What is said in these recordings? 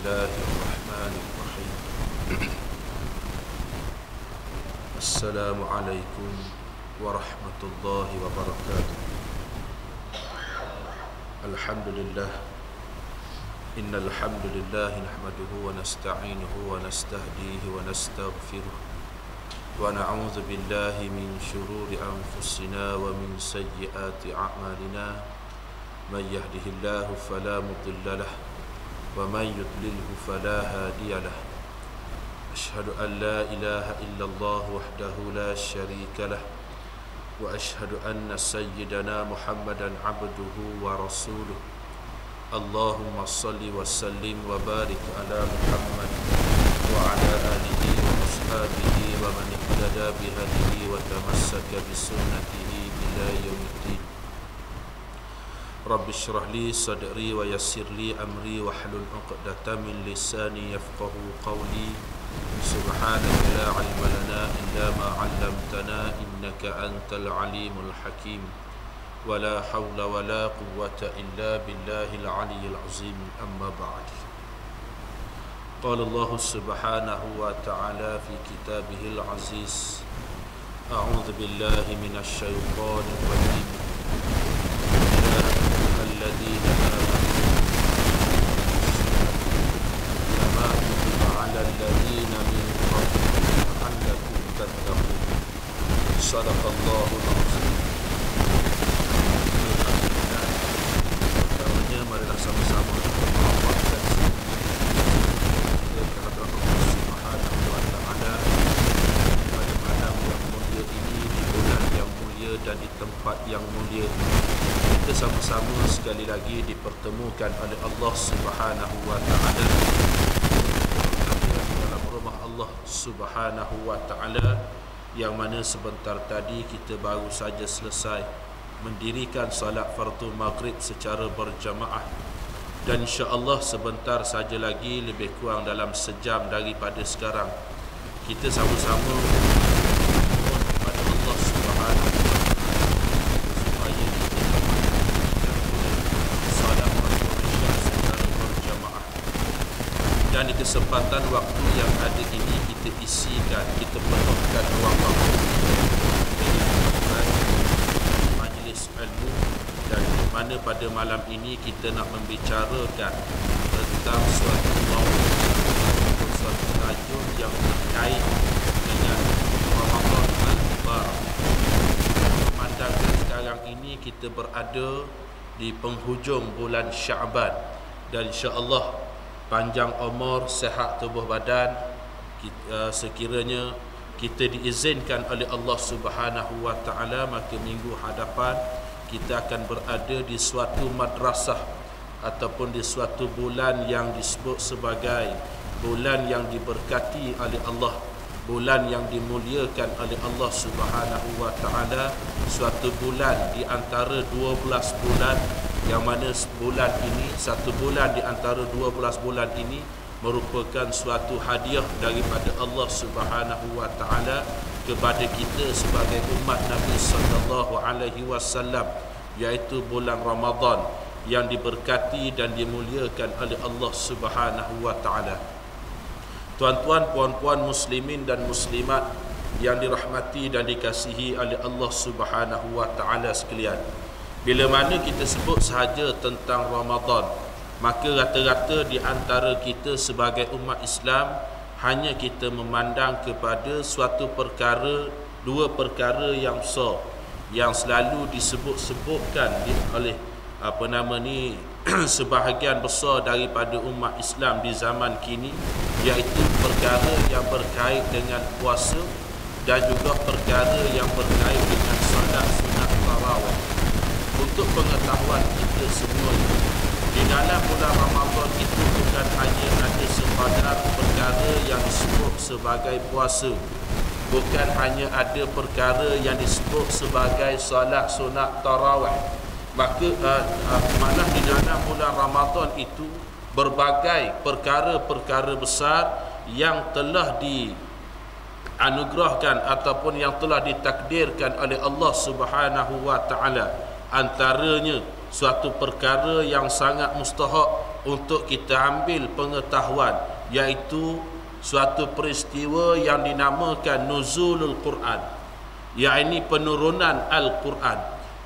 الله الرحمن الرحيم. السلام عليكم ورحمة الله وبركاته. الحمد لله إن الحمد لله نحمده ونستعينه ونستهديه ونستغفره ونعوذ بالله من شرور أنفسنا ومن سيئات أعمالنا من يهده الله فلا مضل له ومن يضلله فلا هادي له. أشهد أن لا إله إلا الله وحده لا شريك له وأشهد أن سيدنا محمدا عبده ورسوله. اللهم صل وسلم وبارك على محمد وعلى آله وأصحابه ومن اهتدى بهديه وتمسك بسنته إلى يوم الدين. رب اشرح لي صدري ويسر لي أمري واحلل عقدة من لساني يفقهوا قولي. سبحانك لا علم لنا إلا ما علمتنا إنك أنت العليم الحكيم. ولا حول ولا قوة إلا بالله العلي العظيم. أما بعد. قال الله سبحانه وتعالى في كتابه العزيز: أعوذ بالله من الشيطان الرجيم. الذين آمنوا كما كتب على الذين من قبلكم لعلكم تتقون. صدق الله العظيم. Pertamanya marilah sama-sama mengucapkan kehadirat Allah Subhanahu wa taala pada malam yang mulia ini, di bulan yang mulia dan di tempat yang mulia. Kita sama-sama sekali lagi dipertemukan oleh Allah Subhanahu wa taala dalam rumah Allah Subhanahu wa taala, yang mana sebentar tadi kita baru saja selesai mendirikan solat fardu maghrib secara berjamaah, dan insya-Allah sebentar saja lagi, lebih kurang dalam sejam daripada sekarang, kita sama-sama mohon kepada Allah Subhanahu wa taala supaya kita solat fardu isya secara berjamaah. Dan di kesempatan waktu yang ada ini, kita isikan, kita penuhkan ruang waktu majlis ilmu, dan di mana pada malam ini kita nak membicarakan tentang suatu maudhu, suatu tajuk yang terkait dengan Ramadan al-Mubarak. Memandangkan sekarang ini kita berada di penghujung bulan Syaban, dan insya-Allah panjang umur, sihat tubuh badan, sekiranya kita diizinkan oleh Allah Subhanahu wa taala, maka minggu hadapan kita akan berada di suatu madrasah ataupun di suatu bulan yang disebut sebagai bulan yang diberkati oleh Allah, bulan yang dimuliakan oleh Allah Subhanahu wa taala, suatu bulan di antara 12 bulan, yang mana bulan ini, satu bulan di antara 12 bulan ini merupakan suatu hadiah daripada Allah Subhanahu wa taala kepada kita sebagai umat Nabi sallallahu alaihi wasallam, iaitu bulan Ramadan yang diberkati dan dimuliakan oleh Allah Subhanahu wa taala. Tuan-tuan, puan-puan muslimin dan muslimat yang dirahmati dan dikasihi oleh Allah Subhanahu wa taala sekalian, bila mana kita sebut sahaja tentang Ramadan, maka rata-rata di antara kita sebagai umat Islam hanya kita memandang kepada suatu perkara, dua perkara yang besar yang selalu disebut-sebutkan oleh sebahagian besar daripada umat Islam di zaman kini, iaitu perkara yang berkait dengan puasa dan juga perkara yang berkait dengan solat sunat tarawih. Untuk pengetahuan kita semua, di dalam bulan Ramadan itu bukan hanya ada sekadar perkara yang disebut sebagai puasa, bukan hanya ada perkara yang disebut sebagai solat sunat tarawih. Maka malah di dalam bulan Ramadan itu berbagai perkara-perkara besar yang telah dianugerahkan ataupun yang telah ditakdirkan oleh Allah Subhanahu wa taala. Antaranya suatu perkara yang sangat mustahak untuk kita ambil pengetahuan, iaitu suatu peristiwa yang dinamakan nuzulul Quran, iaitu penurunan Al-Quran,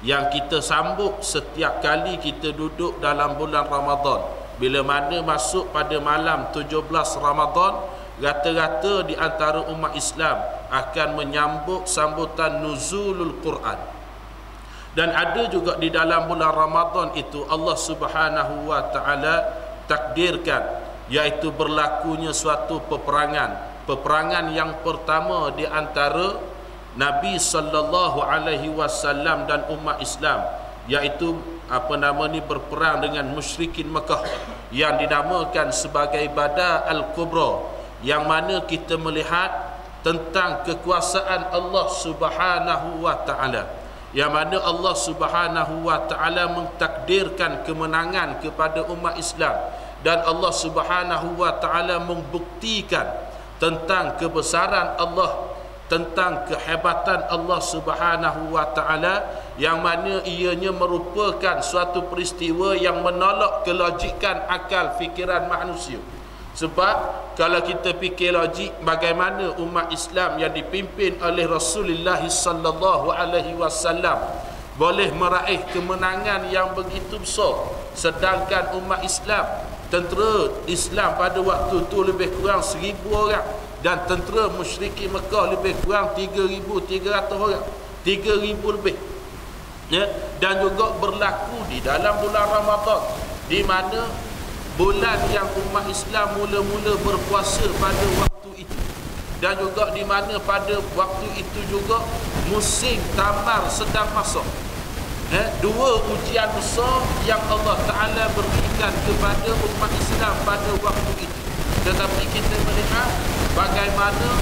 yang kita sambut setiap kali kita duduk dalam bulan Ramadan. Bila mana masuk pada malam 17 Ramadan, rata-rata di antara umat Islam akan menyambut sambutan nuzulul Quran. Dan ada juga di dalam bulan Ramadan itu Allah Subhanahu wa taala takdirkan, iaitu berlakunya suatu peperangan yang pertama di antara Nabi sallallahu alaihi wasallam dan umat Islam, iaitu berperang dengan musyrikin Mekah yang dinamakan sebagai Badar Al-Kubra, yang mana kita melihat tentang kekuasaan Allah Subhanahu wa taala, yang mana Allah Subhanahu wa taala mentakdirkan kemenangan kepada umat Islam, dan Allah Subhanahu wa taala membuktikan tentang kebesaran Allah, tentang kehebatan Allah Subhanahu wa taala, yang mana ianya merupakan suatu peristiwa yang menolak kelogikan akal fikiran manusia. Sebab kalau kita fikir logik, bagaimana umat Islam yang dipimpin oleh Rasulullah sallallahu alaihi wasallam boleh meraih kemenangan yang begitu besar, sedangkan umat Islam, tentera Islam pada waktu itu lebih kurang 1000 orang, dan tentera musyrikin Mekah lebih kurang 3,300 orang, 3,000 lebih, ya. Dan juga berlaku di dalam bulan Ramadan, di mana bulan yang umat Islam mula-mula berpuasa pada waktu itu, dan juga di mana pada waktu itu juga musim tamar sedang masuk. Dua ujian besar yang Allah Ta'ala berikan kepada umat Islam pada waktu itu. Tetapi kita melihat bagaimana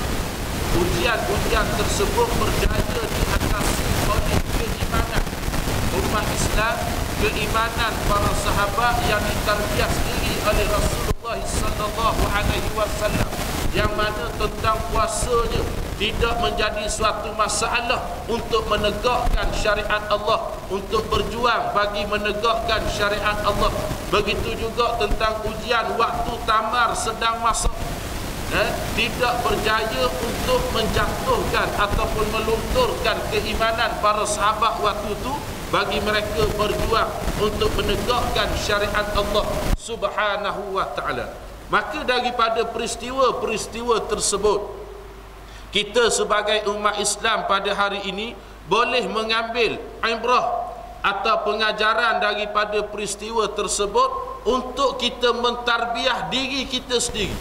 ujian-ujian tersebut berjaya diatasi oleh keimanan umat Islam, keimanan para sahabat yang ditarbiyah sendiri oleh Rasulullah sallallahu alaihi wasallam, yang mana tentang puasanya tidak menjadi suatu masalah untuk menegakkan syariat Allah, untuk berjuang bagi menegakkan syariat Allah. Begitu juga tentang ujian waktu tamar sedang masuk, tidak berjaya untuk menjatuhkan ataupun melunturkan keimanan para sahabat waktu itu, bagi mereka berjuang untuk menegakkan syariat Allah Subhanahu wa taala. Maka daripada peristiwa-peristiwa tersebut, kita sebagai umat Islam pada hari ini boleh mengambil ibrah atau pengajaran daripada peristiwa tersebut untuk kita mentarbiah diri kita sendiri,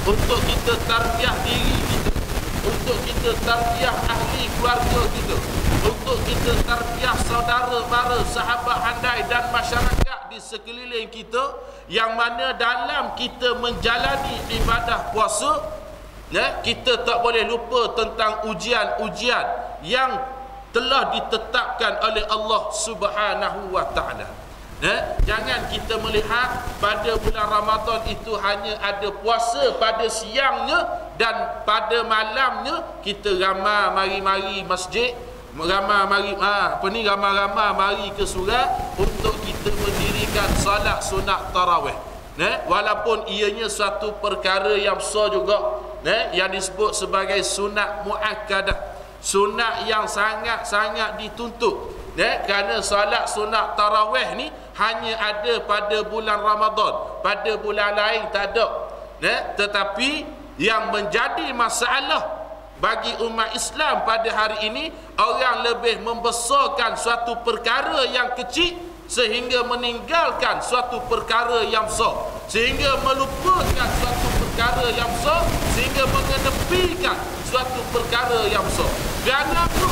untuk kita tarbiah diri kita, untuk kita tarbiah ahli keluarga kita, untuk kita tarbiah saudara mara, sahabat handai dan masyarakat di sekeliling kita, yang mana dalam kita menjalani ibadah puasa, kita tak boleh lupa tentang ujian-ujian yang telah ditetapkan oleh Allah Subhanahu wa taala. Jangan kita melihat pada bulan Ramadan itu hanya ada puasa pada siangnya, dan pada malamnya kita ramai mari-mari masjid, ramai mari ke surau untuk kita mendirikan salat sunat tarawih. Walaupun ianya suatu perkara yang besar juga, yang disebut sebagai sunat muakkadah, sunat yang sangat-sangat dituntut, kerana salat sunat tarawih ni hanya ada pada bulan Ramadan, pada bulan lain tak ada. Tetapi yang menjadi masalah bagi umat Islam pada hari ini, orang lebih membesarkan suatu perkara yang kecil sehingga meninggalkan suatu perkara yang besar, sehingga melupakan suatu perkara yang besar, sehingga mengenepikan suatu perkara yang besar. Kerana itu,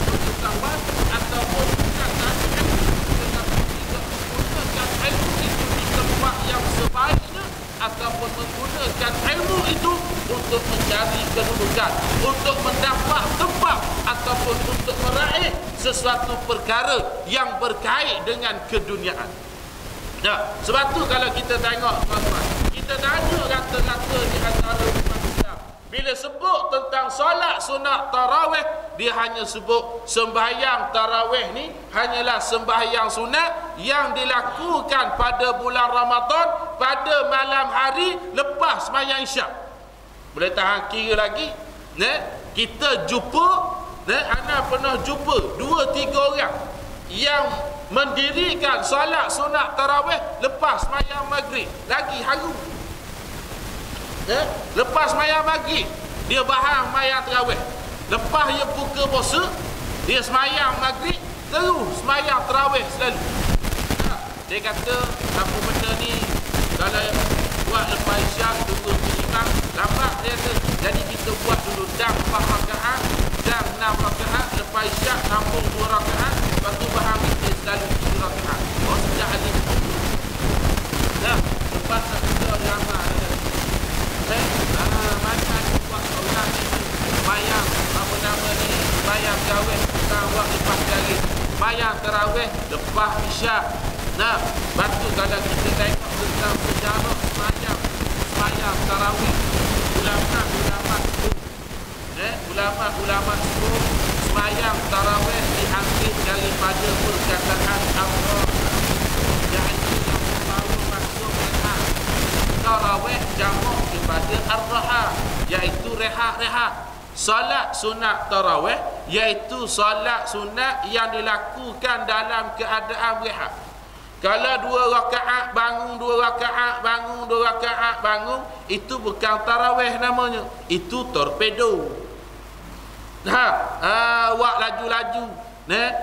pengetahuan ataupun bukan tadi ilmu, tetapi juga menggunakan ilmu itu di tempat yang sebaiknya, ataupun menggunakan ilmu itu untuk mencari kedudukan, untuk mendapat tempat, ataupun untuk meraih sesuatu perkara yang berkait dengan keduniaan. Sebab tu kalau kita tengok tuan-tuan, kita tanya rata-rata di antara umat Islam, Bila sebut tentang solat sunat tarawih, dia hanya sebut sembahyang tarawih ni hanyalah sembahyang sunat yang dilakukan pada bulan Ramadan pada malam hari lepas sembahyang Isyak. Boleh tahan kira lagi? Kita jumpa, ana pernah jumpa 2-3 orang yang mendirikan solat sunat tarawih lepas sembahyang maghrib. Lagi haru. Lepas sembahyang maghrib dia bahang sembahyang tarawih. Lepas dia buka puasa, dia sembahyang maghrib terus sembahyang tarawih selalu. Dia kata apa benda ni kalau buat lepas Isyak tunggu imam lambat, dia kata jadi kita buat dulu dah 4 rakaat dan 6 rakaat, lepas Isyak sambung 2 rakaat, lepas tu bahang kita selalu 3 rakaat. Oh sejak hari itu lepas kita ramai macam buat solat ni sembahyang apa nama ni, sembahyang tarawih tentang buat lepas kali sembahyang tarawih lepas Isyak. Lepas tu kalau kita tengok tentang sejarah sembahyang tarawih, ulama sebut sembahyang tarawih diambil daripada perkataan Allah, iaitu yang baru masuk rehat. Tarawih jamak kepada ar-raha, iaitu rehat-rehat. Salat sunat tarawih iaitu salat sunat yang dilakukan dalam keadaan rehat. Kalau 2 rakaat bangun, 2 rakaat bangun, 2 rakaat bangun, itu bukan tarawih namanya, itu torpedo. Awak laju-laju,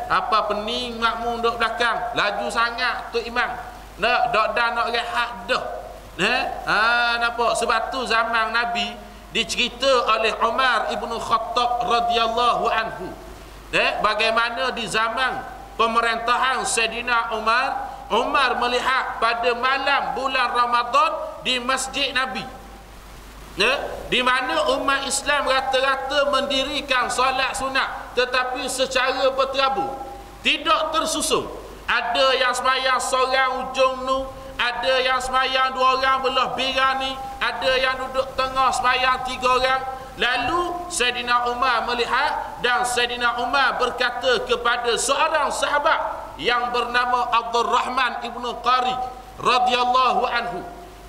apa pening makmum duduk belakang, laju sangat tu imam. Dok dah nak rehat dah. Nampak? Sebab tu zaman Nabi dicerita oleh Umar ibnu Khattab radhiyallahu anhu. Bagaimana di zaman pemerintahan Sayyidina Umar melihat pada malam bulan Ramadan di Masjid Nabi, di mana umat Islam rata-rata mendirikan solat sunat tetapi secara berterabur, tidak tersusun. Ada yang sembahyang seorang ujung nu, ada yang sembahyang 2 orang belah bira ni, ada yang duduk tengah sembahyang 3 orang. Lalu Sayyidina Umar melihat dan Sayyidina Umar berkata kepada seorang sahabat yang bernama Abdul Rahman ibnu Qari radhiyallahu anhu,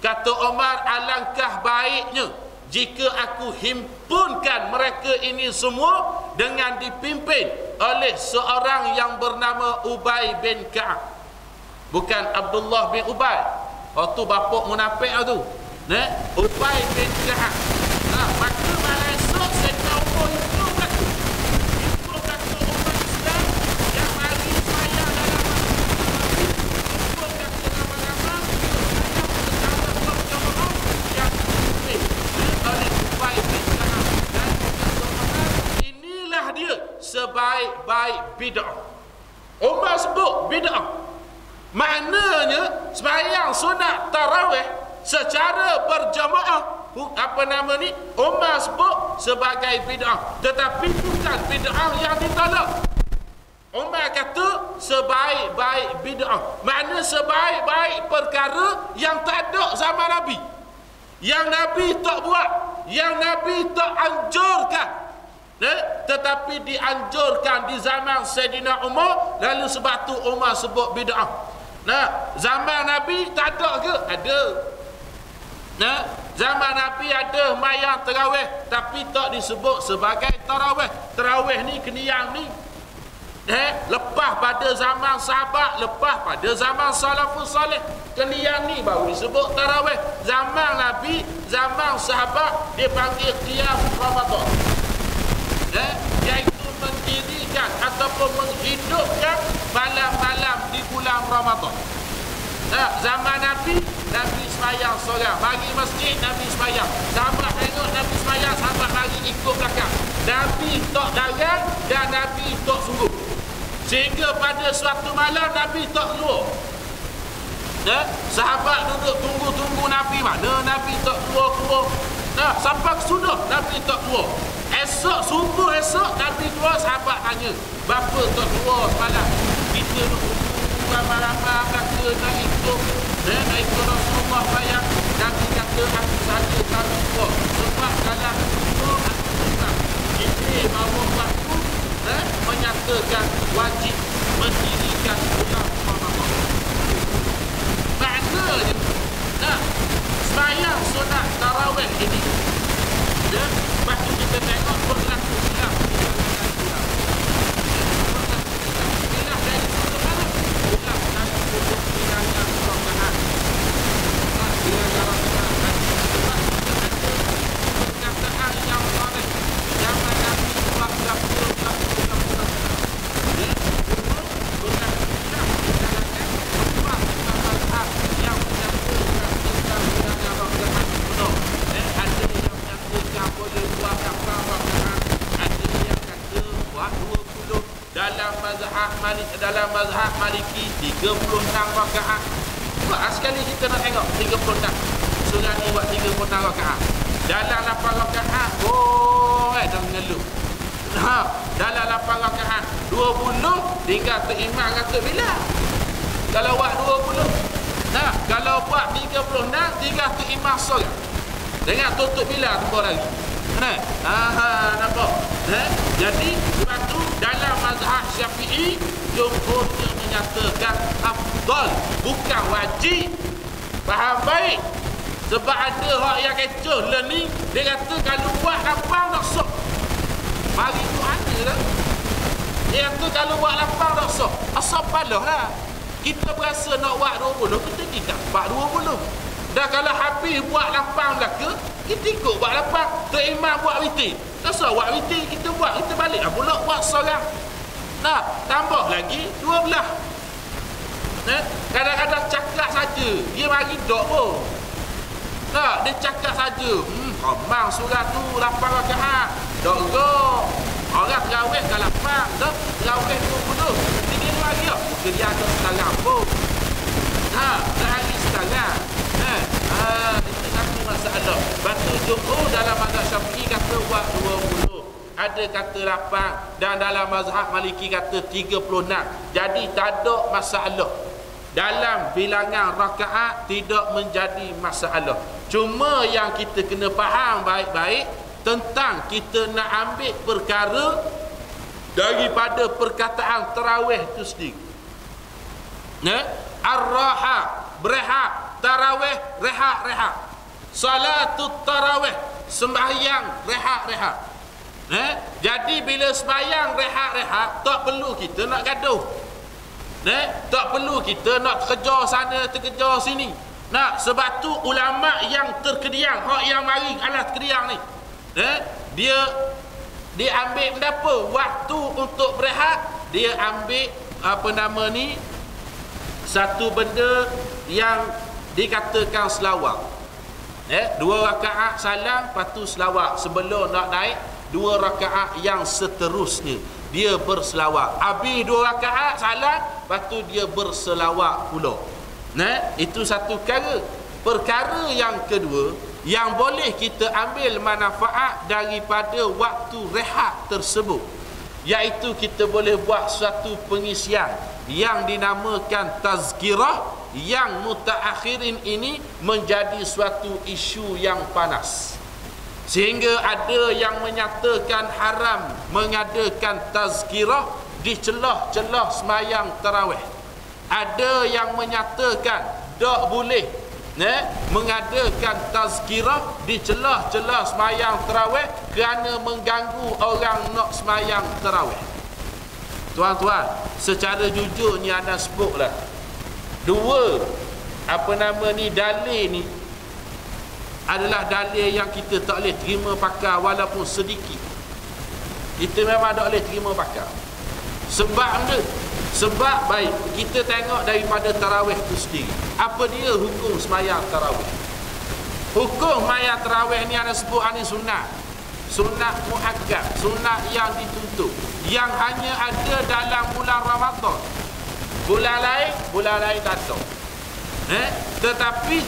kata Umar, alangkah baiknya jika aku himpunkan mereka ini semua dengan dipimpin oleh seorang yang bernama Ubay bin Ka'ab. Bukan Abdullah bin Ubay, tu bapak munafik tu. Ubay bin Ka'ab. Maka malam esok Sayyidina Umar itu kata umat Islam yang mari sembahyang dalam itu kata nama-nama sembahyang bersama berjamaah yang dipimpin oleh Ubay bin Ka'ab. Dan kata Umar, inilah dia sebaik-baik bid'ah. Umar sebut bid'ah, maknanya sembahyang sunat tarawih secara berjamaah, apa nama ni, Umar sebut sebagai bid'ah, tetapi bukan bid'ah yang ditolak. Umar kata sebaik-baik bid'ah, makna sebaik-baik perkara yang tak ada zaman Nabi, yang Nabi tak buat, yang Nabi tak anjurkan, tetapi dianjurkan di zaman Sayyidina Umar. Lalu sebab tu Umar sebut bid'ah. Zaman Nabi tak ada ke? Ada. Zaman Nabi ada sembahyang tarawih tapi tak disebut sebagai tarawih. Tarawih ni keniang ni lepas pada zaman sahabat, lepas pada zaman salafus salih, keniang ni baru disebut tarawih. Zaman Nabi, zaman sahabat dipanggil qiyam Ramadan, iaitu mendirikan ataupun menghidupkan malam-malam di bulan Ramadan. Zaman Nabi, Nabi sembahyang seorang, bagi masjid Nabi sembahyang, sahabat tengok Nabi sembahyang, sahabat lagi ikut belakang. Nabi tak darang dan Nabi tak sungguh, sehingga pada suatu malam Nabi tak keluar. Sahabat duduk tunggu-tunggu Nabi, mana Nabi tak keluar-keluar. Sampai sudah Nabi tak keluar. Esok subuh, esok Nabi keluar, sahabat tanya, bapa tak keluar semalam? Kita ramai-ramai kata nak ikut nak ikut Rasulullah bayang Nabi kata aku saja tak lupa sebab dalam semua Al-Quran ini bahawa waktu menyatakan wajib mendirikan ulama. Maknanya sembahyang sunat tarawih ini lepas tu kita tengok berlaku silap dari satu mana ulang dari pukul bilangan rakaat bilangan rakaat sebab perkataan yang soleh yang mana buat berlaku dalam mazhab Maliki 36 rakaat. Buat sekali kita nak tengok 36. Surah ni buat 36 rakaat. Dalam 8 rakaat dah mengeluh. Dalam 8 rakaat 20 tinggal tu imam kata bila. Kalau buat 20. Kalau buat 36 tinggal tu imam solat. Dengar tutup bila tu lagi. Nampak? Jadi sebab tu dalam mazhab Syafi'i jumhurnya menyatakan afdal bukan wajib. Faham baik? Sebab ada orang yang kecoh learning dia kata kalau buat lapang tak sah. Mari tu ada lah. Dia kata kalau buat lapang tak sah. Asal palah lah. Kita berasa nak buat 20 kita tidak buat 20. Dan kalau habis buat lapang belaka kita ikut buat lapang. Tok Imam buat witir. Tak sah buat witir kita buat. Kita balik lah pula buat seorang. Tambah lagi 12. Kadang-kadang cakap saja. Dia bagi dok pun. Dia cakap saja. Komang surah tu 8 rakaat. Dok go. Orang terawih dah lapang. Terawih 20. Tinggi lagi lah. Mungkin dia ada sekarang pun. Dah hari sekarang. Itu satu masalah. Batu jumhur dalam mazhab Syafi'i kata buat 20. Ada kata 8 dan dalam mazhab Maliki kata 36. Jadi tak ada masalah. Dalam bilangan rakaat tidak menjadi masalah. Cuma yang kita kena faham baik-baik tentang kita nak ambil perkara daripada perkataan tarawih itu sendiri. Ar-raha, berehat, tarawih, rehat-rehat. Salatut tarawih, sembahyang rehat-rehat. Jadi bila sembahyang rehat-rehat tak perlu kita nak gaduh. Tak perlu kita nak terkejar sana terkejar sini. Sebab tu ulama yang terkediang, hak yang mari alas terkediang ni, dia ambil apa waktu untuk berehat, dia ambil satu benda yang dikatakan selawat. 2 rakaat salam, lepas tu selawat. Sebelum nak naik 2 rakaat yang seterusnya dia berselawat. Habis 2 rakaat salam, lepas tu dia berselawat pula. Itu satu perkara. Perkara yang kedua yang boleh kita ambil manfaat daripada waktu rehat tersebut, iaitu kita boleh buat suatu pengisian yang dinamakan tazkirah, yang mutaakhirin ini menjadi suatu isu yang panas. Sehingga ada yang menyatakan haram mengadakan tazkirah di celah-celah semayang tarawih. Ada yang menyatakan tak boleh mengadakan tazkirah di celah-celah semayang tarawih kerana mengganggu orang nak semayang tarawih. Tuan-tuan, secara jujurnya anda sebutlah 2 dalil ni adalah dalil yang kita tak boleh terima pakar walaupun sedikit. Kita memang tak boleh terima pakar. Sebab baik kita tengok daripada tarawih itu sendiri. Apa dia hukum semayang tarawih? Hukum semayang tarawih ni ada sebut ani sunat. Sunat muakkad, sunat yang dituntut, yang hanya ada dalam bulan Ramadan. Bulan lain tak ada. Tetapi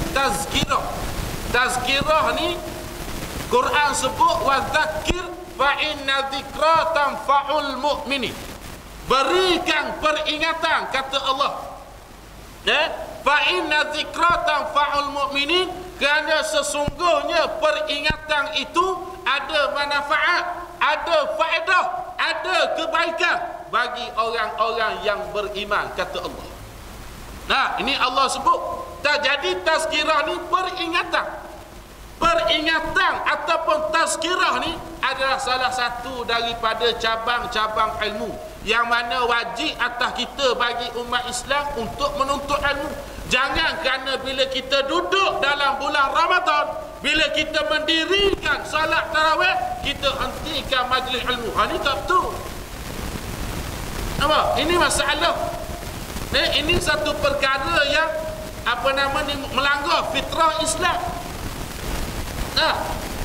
tazkirah ni Quran sebut wa dzakir fa inna dzikra tanfa'ul mu'minin. Berikan peringatan, kata Allah, Fa inna dzikra tanfa'ul mu'minin, kerana sesungguhnya peringatan itu ada manfaat, ada faedah, ada kebaikan bagi orang-orang yang beriman, kata Allah. Nah, ini Allah sebut. Jadi tazkirah ni peringatan. Peringatan ataupun tazkirah ni adalah salah satu daripada cabang-cabang ilmu yang mana wajib atas kita bagi umat Islam untuk menuntut ilmu. Jangan kerana bila kita duduk dalam bulan Ramadan, bila kita mendirikan salat tarawih, kita hentikan majlis ilmu. Ini tak betul. Nampak? Ini masalah. Ini satu perkara yang melanggar fitrah Islam.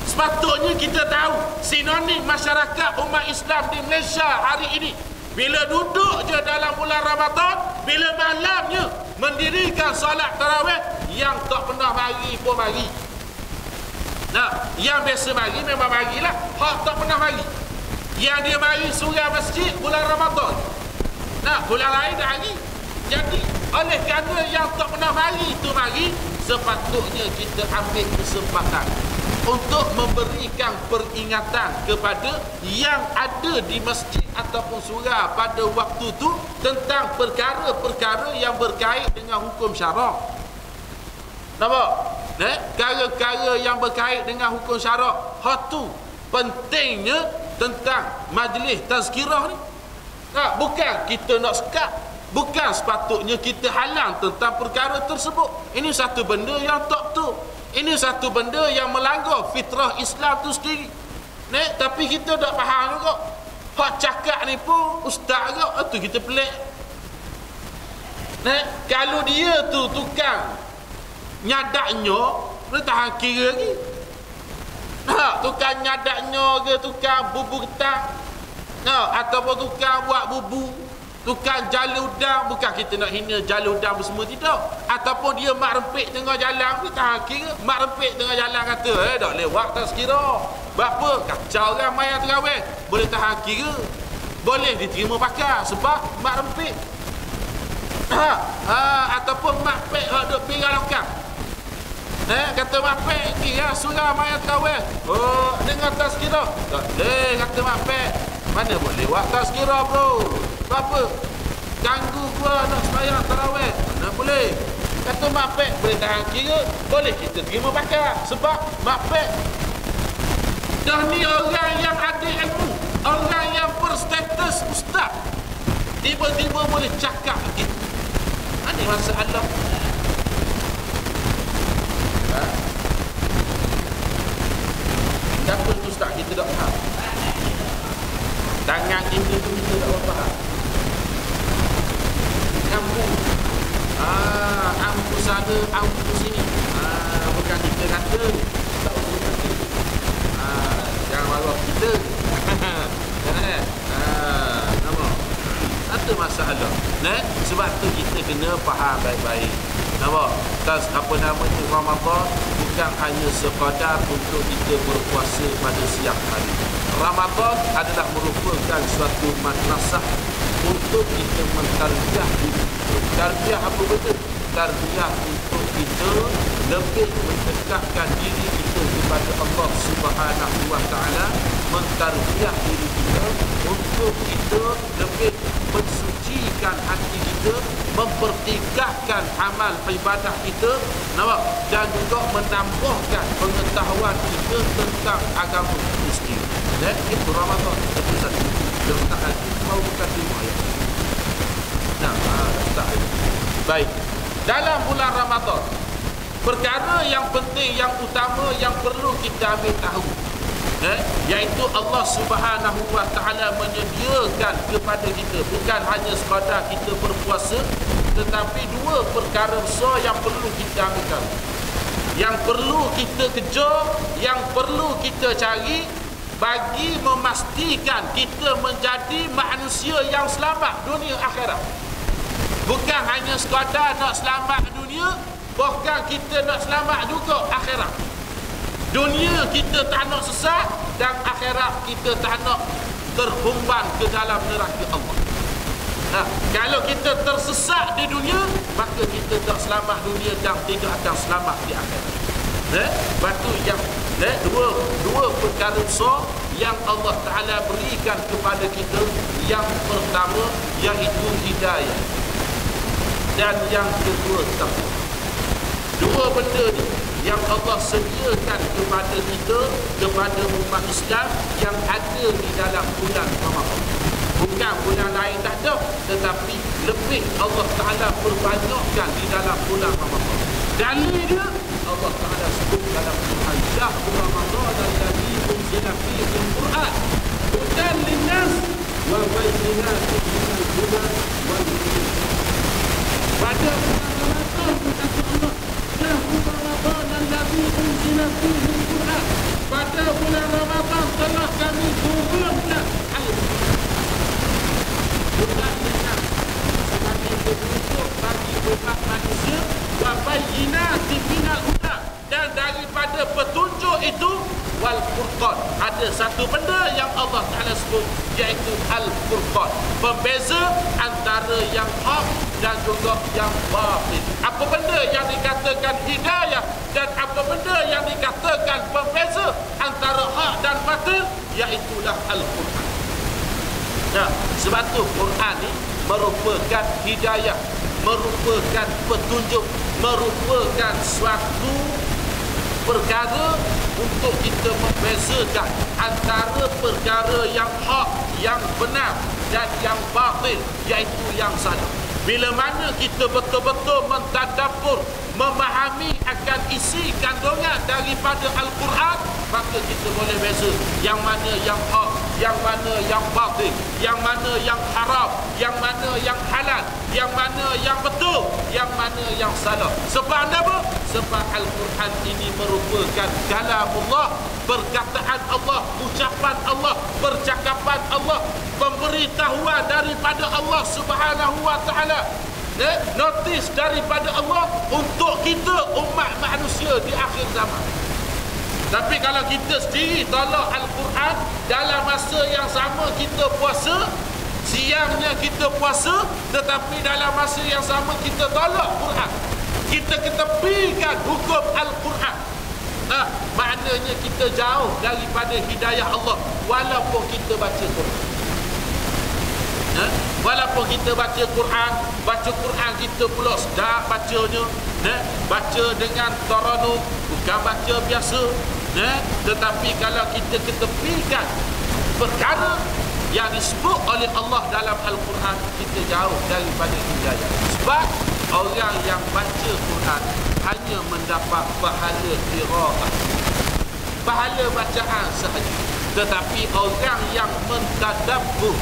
Sepatutnya kita tahu sinonim masyarakat umat Islam di Malaysia hari ini, bila duduk je dalam bulan Ramadan, bila malamnya mendirikan solat tarawih, yang tak pernah mari pun mari. Yang biasa mari memang marilah, hak tak pernah mari. Yang dia mari surau masjid bulan Ramadan, bulan lain dah hari. Jadi oleh kerana yang tak pernah mari itu mari, sepatutnya kita ambil kesempatan untuk memberikan peringatan kepada yang ada di masjid ataupun surau pada waktu itu tentang perkara-perkara yang berkait dengan hukum syarak. Nampak? Perkara-perkara yang berkait dengan hukum syarak, hak tu pentingnya tentang majlis tazkirah ni. Bukan kita nak sekat, bukan sepatutnya kita halang tentang perkara tersebut. Ini satu benda yang tak betul. Ini satu benda yang melanggar fitrah Islam tu sendiri. Tapi kita tak faham juga. Hak cakap ni pun ustaz juga, tu kita pelik. Kalau dia tu tukang nyadaknya, boleh tahan kira lagi. Tukang nyadaknya ke, tukang bubu getang, ataupun tukang buat bubu, tukang jalur udang. Bukan kita nak hina jalur udang semua, tidak. Ataupun dia mak rempik tengah jalan, kita kira mak rempik tengah jalan kata dah lewat tazkirah. Berapa kacau orang mayat terawih, boleh tahan kira, boleh diterima pakai sebab mak rempik. Ataupun mak pek duk pirang lokang, kata mak pek kira surau mayat terawih, dengar tazkirah tak boleh, kata mak pek. Mana boleh lewat tazkirah bro, apa ganggu gua nak sembahyang tarawih, mana boleh. Kata mak pek boleh tahan kira, boleh kita terima pakai sebab mak pek. Dah ni orang yang ada ilmu, orang yang berstatus ustaz, tiba-tiba boleh cakap begitu. Ini masalah. Siapa tu ustaz kita tak faham. Tangan kita tu kita tak faham. Kampung, ampu sana, ampu sini, bukan kita kata, tak usah kata. Jangan marah kita. Nama ada masalah. Sebab tu kita kena faham baik-baik. Nampak? Ramadan bukan hanya sekadar untuk kita berpuasa pada siang hari. Ramadan adalah merupakan suatu madrasah untuk kita mentarbiyah diri. Tarbiyah apa betul? Tarbiyah untuk kita lebih mendekatkan diri kita kepada Allah Subhanahu wa taala, mentarbiyah diri kita untuk kita lebih mensucikan hati kita, mempertingkatkan amal ibadah kita, nampak? Dan juga menambahkan pengetahuan kita tentang agama kita sendiri. Dan itu Ramadan itu satu. Kita hati mau bukan lima ayat. Tak. Baik. Dalam bulan Ramadan, perkara yang penting, yang utama, yang perlu kita ambil tahu, iaitu Allah Subhanahu wa taala menyediakan kepada kita bukan hanya sekadar kita berpuasa, tetapi dua perkara besar yang perlu kita ambil tahu, yang perlu kita kejar, yang perlu kita cari bagi memastikan kita menjadi manusia yang selamat dunia akhirat. Bukan hanya sekadar nak selamat dunia, bahkan kita nak selamat juga akhirat. Dunia kita tak nak sesat, dan akhirat kita tak nak terhumban ke dalam neraka Allah. Kalau kita tersesat di dunia, maka kita tak selamat dunia dan tidak akan selamat di akhirat. Batu yang dua perkara besar yang Allah Ta'ala berikan kepada kita. Yang pertama iaitu hidayah, dan yang kedua takwa. Dua benda ni yang Allah sediakan kepada kita, kepada umat Islam yang ada di dalam bulan Ramadan. Bukan bulan lain tak ada, tetapi lebih Allah Ta'ala perbanyakkan di dalam bulan Ramadan. Dalil dia Allah Ta'ala sebut dalam Quran, Syahrul Ramadan alladzi unzila fihi al-Quran hudan lin-nas wa bayyinatin minal huda wal hikmah. Pada bulan Ramadan kata Allah, Syahrul Ramadan alladzi unzila fihi al-Quran. Pada bulan Ramadan telah kami turunkan Al-Quran. Hudan lin-nas, sebagai petunjuk bagi umat manusia, wa bayyinatin minal huda, dan daripada petunjuk itu wal furqan. Ada satu benda yang Allah Ta'ala sebut, iaitu al-furqan, pembeza antara yang hak dan juga yang batil. Apa benda yang dikatakan hidayah dan apa benda yang dikatakan pembeza antara hak dan batil, iaitulah Al-Quran. Sebab tu Quran ni merupakan hidayah, merupakan petunjuk, merupakan suatu perkara untuk kita membezakan antara perkara yang hak, yang benar dan yang batil, iaitu yang salah. Bila mana kita betul-betul mentadabbur, memahami akan isi kandungan daripada Al-Quran, maka kita boleh beza yang mana yang hak, yang mana yang batil, yang mana yang haram, yang mana yang halal, yang mana yang betul, yang mana yang salah. Sebab apa? Sebab Al-Quran ini merupakan kalamullah, perkataan Allah, ucapan Allah, percakapan Allah, pemberitahuan daripada Allah Subhanahu wa Ta'ala, notis daripada Allah untuk kita umat manusia di akhir zaman. Tapi kalau kita sendiri tolak Al-Quran, dalam masa yang sama kita puasa, siangnya kita puasa, tetapi dalam masa yang sama kita tolak Quran, kita ketepikan hukum Al-Quran, maknanya kita jauh daripada hidayah Allah. Walaupun kita baca Quran, walaupun kita baca Quran kita pula sedap bacanya, baca dengan taranum, bukan baca biasa, tetapi kalau kita ketepikan perkara yang disebut oleh Allah dalam Al-Quran, kita jauh daripada hidayah. Sebab orang yang baca Quran hanya mendapat pahala qiraah, pahala bacaan sahaja. Tetapi orang yang mentadabbur,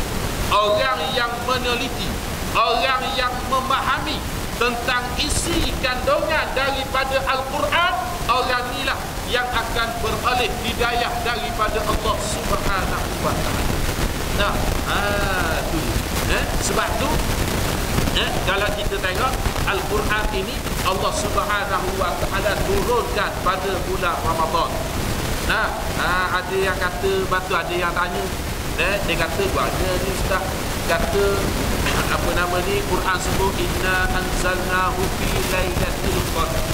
orang yang meneliti, orang yang memahami tentang isi kandungan daripada Al-Quran, orang inilah yang akan beroleh hidayah daripada Allah Subhanahu wa Ta'ala. Sebab tu kalau kita tengok Al-Quran ini Allah Subhanahu wa Ta'ala turunkan pada bulan Ramadan. Ada yang kata, batu ada yang tanya, dia kata ada ni ustaz, kata apa nama ni, Quran sebut inna anzalnahu fi lailatul qadar,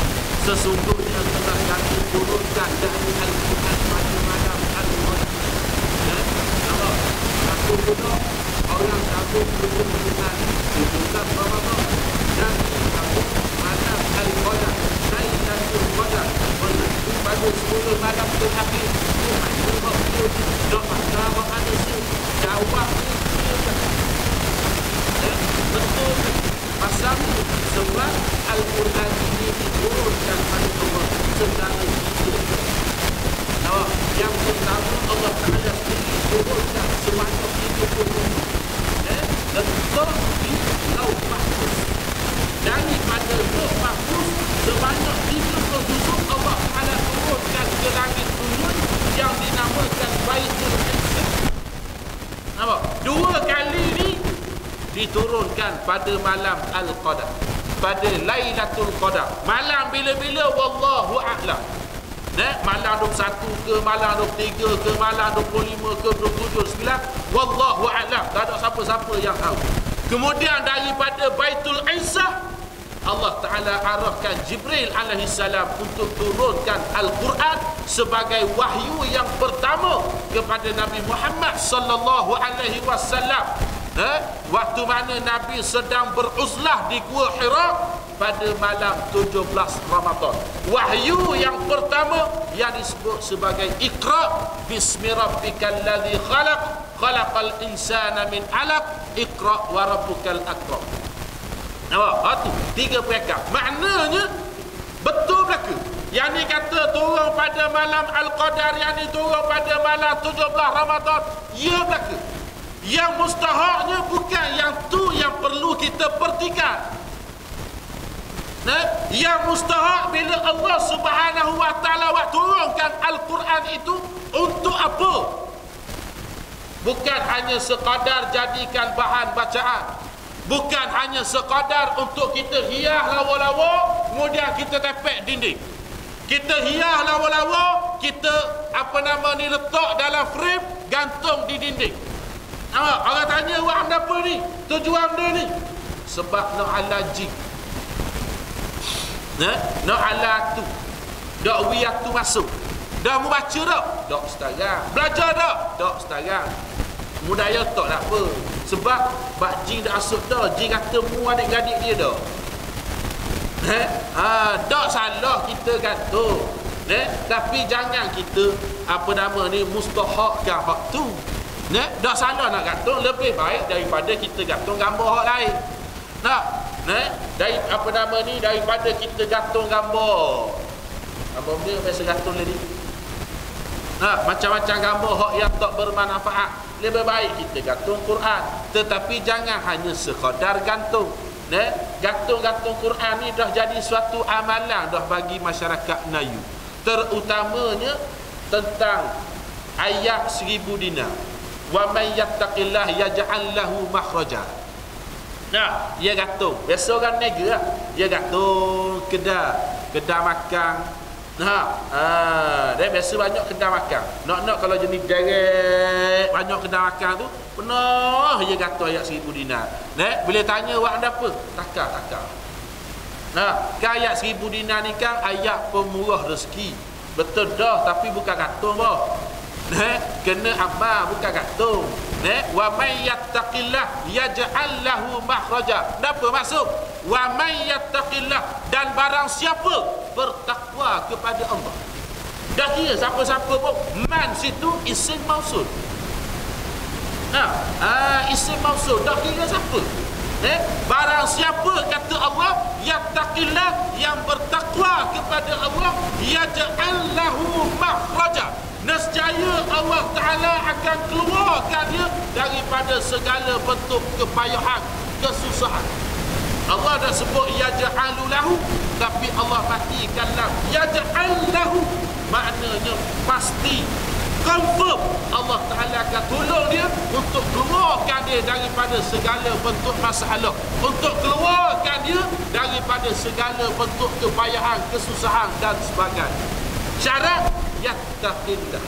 sesungguhnya telah kami turunkan dari Al-Quran pada malam Al-Qadar. Satu pula orang sambung dengan bulan Ramadan dan sambung malam Al-Qadar, lailatul qadar, pada 10 malam terakhir. Doa manusia jawab betul pasal sebab Al-Quran ini diturunkan pada Allah secara tiga. Yang pertama Allah Ta'ala sendiri turunkan sebanyak 30 letak di Lauh Mahfuz. Daripada Lauh Mahfuz sebanyak 30 juzuk Allah Ta'ala turunkan ke langit dunia yang dinamakan Baitul Izzah. Dua kali ni diturunkan pada malam Al-Qadar, pada Lailatul Qadar. Malam bila-bila wallahu a'lam. Malam 21 ke, malam 23 ke, malam 25 ke, 27, 9, wallahu a'lam. Tak ada siapa-siapa yang tahu. Kemudian daripada Baitul Izzah, Allah Ta'ala arahkan Jibril alaihi salam untuk turunkan Al-Quran sebagai wahyu yang pertama kepada Nabi Muhammad sallallahu alaihi wasallam. Waktu mana Nabi sedang beruzlah di Gua Hira pada malam 17 Ramadan. Wahyu yang pertama yang disebut sebagai Iqra bismi rabbikal ladzi khalaq khalaqal insana min 'alaq Iqra wa rabbukal akram. Tu 3 perkara. Maknanya betul berlaku. Yang ni kata turun pada malam Al-Qadar, yang ni turun pada malam 17 Ramadan, ia berlaku. Yang mustahaknya bukan yang tu yang perlu kita pertikan. Yang mustahak bila Allah Subhanahu wa taala turunkan Al-Quran itu untuk apa? Bukan hanya sekadar jadikan bahan bacaan, bukan hanya sekadar untuk kita hias lawa-lawa kemudian kita tepek dinding. Kita hias lawa-lawa, kita letak dalam frame, gantung di dinding. Orang tanya, buat apa ni? Tujuan benda ni? Sebab nak alaji, nak ala tu, dak wiyah tu masuk. Dah mu baca dak? Dak setarang. Belajar dak? Dak setarang. Mudaya tak apa. Sebab bak jin dah asuk dah. Jin kata mu adik-adik dia dah. Tak salah kita gantung. Tapi jangan kita mustahakkan hak tu. Tak salah nak gantung, lebih baik daripada kita gantung gambar hak lain. Daripada kita gantung gambar dia biasa gantung lagi. Macam-macam gambar hak yang tak bermanfaat. Lebih baik kita gantung Quran. Tetapi jangan hanya sekadar gantung. Gantung-gantung Quran ni dah jadi suatu amalan dah bagi masyarakat Melayu. Terutamanya tentang ayat 1000 dinar. Wa may yattaqillah yaj'al lahu makhraja. Dia gantung. Biasa orang negara lah. Dia gantung kedai makan. Dia biasa banyak kedai makan. Nak kalau jenis direct banyak kedai makan tu penuh dia gantung ayat 1000 dinar. Bila tanya buat apa? Takar. Kan ayat 1000 dinar ni kan ayat pemurah rezeki. Betul dah, tapi bukan gantung bah. Kena amal, bukan gantung. Wa may yattaqillah yaj'al lahu makhraja. Apa maksud? Wa may yattaqillah, dan barang siapa bertakwa kepada Allah. Dah kira siapa-siapa pun. Man situ isim mausul. Isim mausul. Dah kira siapa. Barang siapa kata Allah yattaqillah, yang bertakwa kepada Allah, yaj'al lahu makhraja, nescaya Allah Ta'ala akan keluarkan dia daripada segala bentuk kepayahan, kesusahan. Allah dah sebut yaj'alu lahu, tapi Allah matikan lam. Yaj'al lahu maknanya pasti, confirm Allah Ta'ala akan tolong dia untuk keluarkan dia daripada segala bentuk masalah, untuk keluarkan dia daripada segala bentuk kepayahan, kesusahan dan sebagainya. Syarat yattaqillah,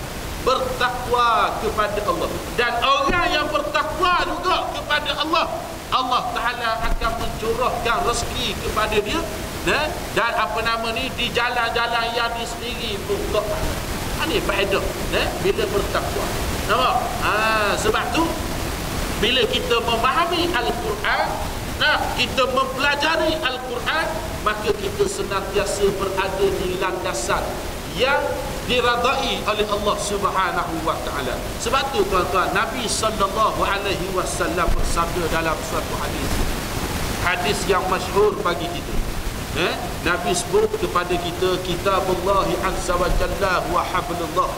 bertakwa kepada Allah. Dan orang yang bertakwa juga kepada Allah, Allah Ta'ala akan mencurahkan rezeki kepada dia, dan di jalan-jalan yang disendiri pun tak. Ini faedah bila bertakwa. Sebab tu bila kita memahami Al-Quran, kita mempelajari Al-Quran, maka kita senantiasa berada di landasan yang diradai oleh Allah Subhanahu wa taala. Sebab tu tuan-tuan, Nabi sallallahu alaihi wasallam bersabda dalam suatu hadis yang masyhur bagi kita. Nabi sebut kepada kita, kitabullah azza wa jalla wa hablullah,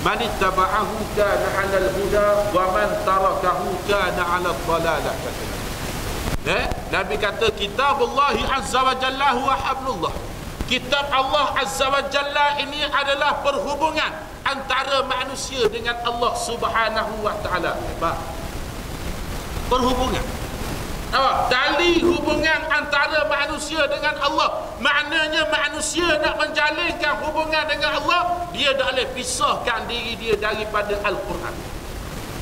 man ittaba'ahu kana 'alal huda wa man tarakahu kana 'alal dhalalah. Nabi kata kitabullah azza wa jalla wa hablullah, kitab Allah azza wa jalla ini adalah perhubungan antara manusia dengan Allah Subhanahu wa taala. Perhubungan, tali hubungan antara manusia dengan Allah. Maknanya manusia nak menjalinkan hubungan dengan Allah, dia tak boleh pisahkan diri dia daripada Al-Quran.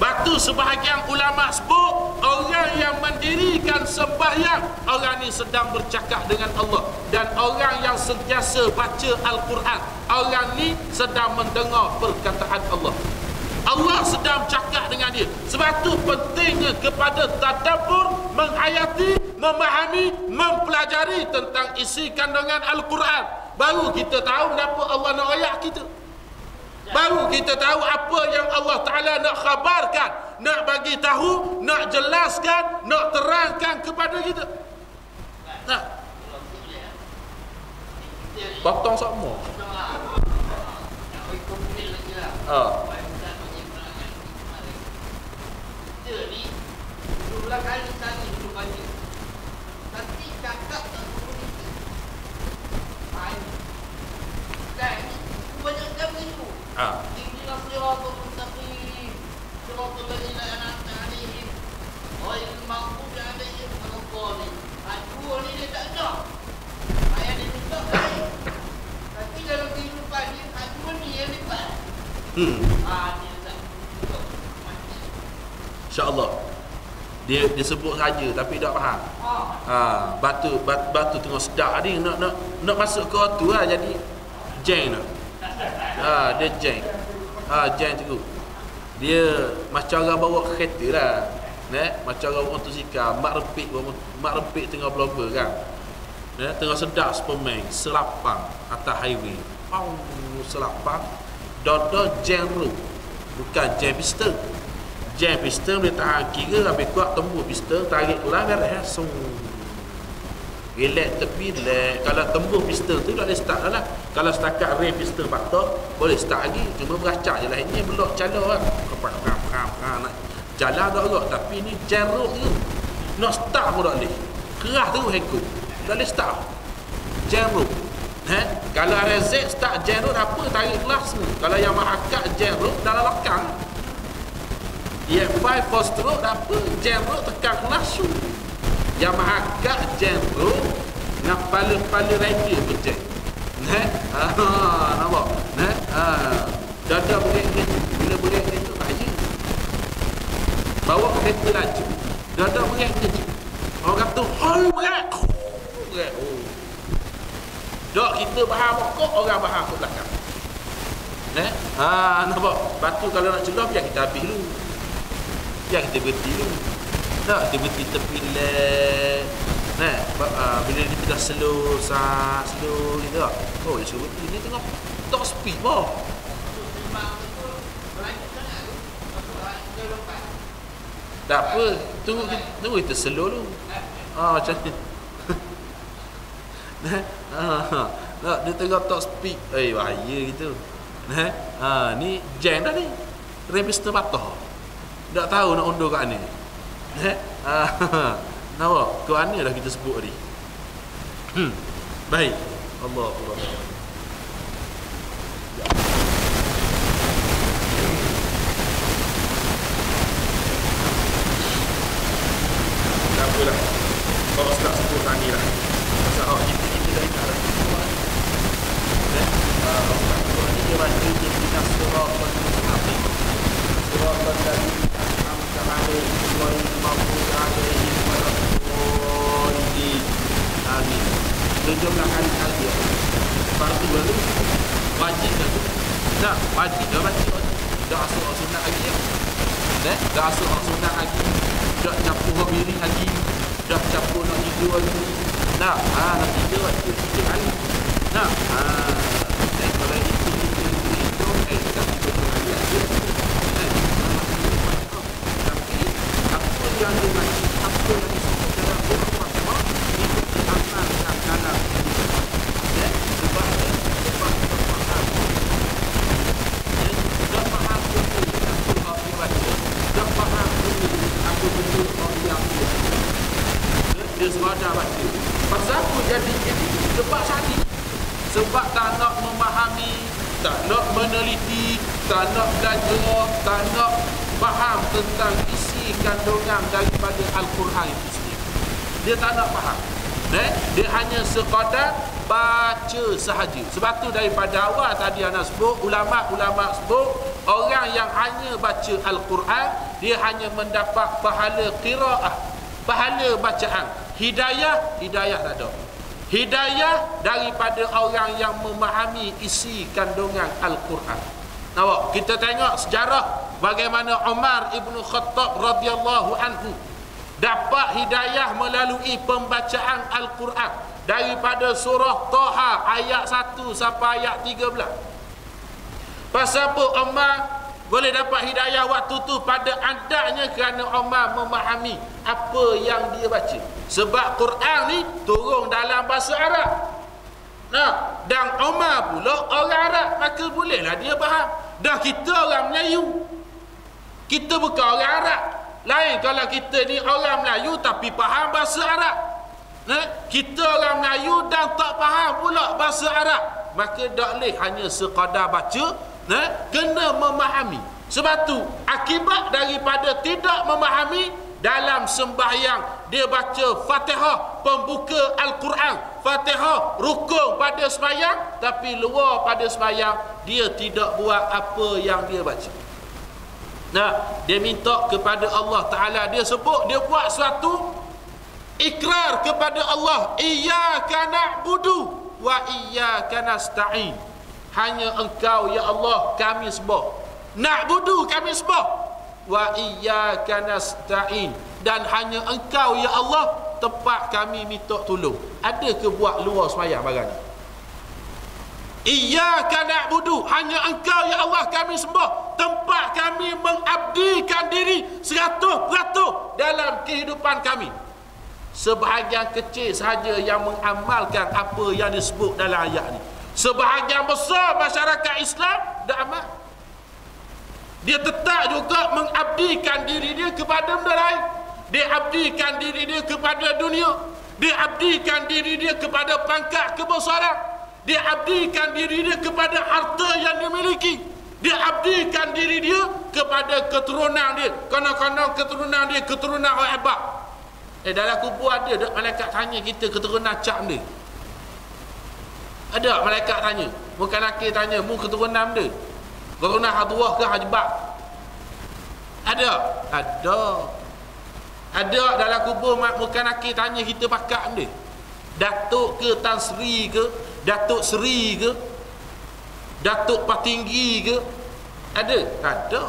Batu sebahagian ulama sebut, orang yang mendirikan dan sembahyang, orang ni sedang bercakap dengan Allah. Dan orang yang sentiasa baca Al-Quran, orang ni sedang mendengar perkataan Allah. Allah sedang cakap dengan dia. Sebab tu pentingnya kepada tadabbur, menghayati, memahami, mempelajari tentang isi kandungan Al-Quran. Baru kita tahu kenapa Allah nak royak kita. Baru kita tahu apa yang Allah Ta'ala nak khabarkan, nak bagi tahu, nak jelaskan, nak terangkan kepada kita. Nah, potong semua. Tapi cakap tak komunikasi. Kebanyakan begitu. Inilah siratul mustaqim, siratul ladzina an'amta 'alaihim ghairil maghdubi 'alaihim waladdallin. Dua ni dia tak ada. Ayat dia minta baik. Tapi dalam kehidupan dia, dua ni yang lepas. Dia tak mati. InsyaAllah. Dia sebut saja tapi tak faham. Batu tengah sedap ni nak masuk ke tu lah, jadi jeng tu. Dia jeng. Jeng tu. Dia macam orang bawa kereta lah. Macam orang motosikal, mak repik tengah berlomba kan. Tengah sedap Superman, selapang atas highway. Selapang. Dada jeng tu. Bukan jeng pistol. Jam pistol boleh tahan kira, habis kuat tembus pistol, tarik lah beres. Relax tepi, relax. Kalau tembus pistol tu tak boleh start lah. Kalau setakat rem pistol patah, boleh start lagi. Cuma beracak je lah. Ini belok cala lah. Nak jalan tak agak. Tapi ni jeruk je. Nak start pun tak boleh. Keras terus hekuk. Tak boleh start. Jeruk. Kalau RZ start jeruk apa, tarik kelas semua. Kalau yang mahakak jeruk dalam lekang. Yang 5 4 stroke apa? Jeruk tekan kelas tu. Yang mahagak jeruk nak pala-pala rider berjek. Nampak? Dada berat ni. Bila berat ni tu bahaya. Bawa kereta laju. Dada berat ni je. Orang kata, "Hoi berat." Berat. Dok kita faham pokok, orang faham ke belakang. Nampak? Batu kalau nak celah biar kita habis dulu. Yang kita berhenti dulu. Tak, kita berhenti tepi lek. Bila kita dah slow gitu tak. Oh, dia suruh berhenti. Ni tengah top speed boh. Tak apa, tunggu kita slow dulu. Macam ni. Tak, dia tengah top speed. Bahaya gitu. Ni jam dah ni. Rem pistol patah. Tak tahu nak undur kat mana. Nampak? Ke mana dah kita sebut tadi. Baik. Allah. Tak apalah. Kalau Ustaz sebut tadi lah. Pasal kita dah ingat dah. Ustaz sebut ni dia baca dia bilang surah Al-Fatihah. Surah Al-Fatihah. Tunjukkan kali fardu dulu, wajib dulu. Nah, wajib dah baca. Dah asal sunat lagi ya. Dah asal sunat lagi. Dah campur habiri lagi. Dah campur nak tidur lagi. Nak tidur kali. Kalau itu kita tidur lagi aja. Yang dimaksud apa yang disebut dalam Al-Fatihah itu diamalkan dalam sebab berfaham dan faham betul apa yang dibaca dan faham betul apa betul yang dia semada baca. Pasal apa jadi sebab tadi sebab tak nak memahami, tak nak meneliti, tak nak belajar, tak nak faham tentang isi kandungan daripada Al-Quran itu sendiri. Dia tak nak faham. Dia hanya sekadar baca sahaja. Sebab tu daripada awal tadi anak sebut, ulama-ulama sebut, orang yang hanya baca Al-Quran, dia hanya mendapat pahala qiraah. pahala bacaan. Hidayah tak ada. Hidayah daripada orang yang memahami isi kandungan Al-Quran. Nampak? Kita tengok sejarah bagaimana Umar ibn Khattab radhiyallahu anhu dapat hidayah melalui pembacaan Al-Quran daripada surah Taha ayat 1 sampai ayat 13. Pasal apa Umar boleh dapat hidayah waktu tu? Pada adanya kerana Umar memahami apa yang dia baca. Sebab Quran ni turun dalam bahasa Arab. Nah, dan Umar pula orang Arab, maka bolehlah dia faham. Dan kita orang Melayu, kita bukan orang Arab. Lain kalau kita ni orang Melayu tapi faham bahasa Arab. Nah, kita orang Melayu dan tak faham pula bahasa Arab, maka tak boleh hanya sekadar baca. Kena memahami. Sebab tu akibat daripada tidak memahami, dalam sembahyang dia baca Fatihah pembuka Al-Quran, Fatihah rukun pada sembahyang, tapi luar pada sembahyang dia tidak buat apa yang dia baca. Dia minta kepada Allah Ta'ala, dia sebut, dia buat suatu ikrar kepada Allah, iyyaka na'budu wa iyyaka nasta'in. Hanya Engkau ya Allah kami sembah. Na'budu kami sembah. Wa iyyaka nasta'in. Dan hanya Engkau ya Allah tempat kami minta tolong. Ada ke buat luar sembahyang barang ni? Iyyaka na'budu, hanya Engkau ya Allah kami sembah. Tempat kami mengabdikan diri 100% dalam kehidupan kami. Sebahagian kecil sahaja yang mengamalkan apa yang disebut dalam ayat ni. Sebahagian besar masyarakat Islam dah amal. Dia tetap juga mengabdikan diri dia kepada benda lain. Dia abdikan diri dia kepada dunia. Dia abdikan diri dia kepada pangkat kebesaran. Dia abdikan diri dia kepada harta yang dia miliki. Dia abdikan diri dia kepada keturunan dia. Konon-konon keturunan dia keturunan orang hebat. Dalam kubur ada tak malaikat tanya kita keturunan cap dia? Ada malaikat tanya, bukan laki tanya, mu keturunan dia, keturunan Hadwah ke Hajbak? Ada dalam kubur, bukan laki tanya kita pakat dia, Datuk ke Tan Sri ke, Datuk Sri ke, Datuk Patinggi ke? Ada.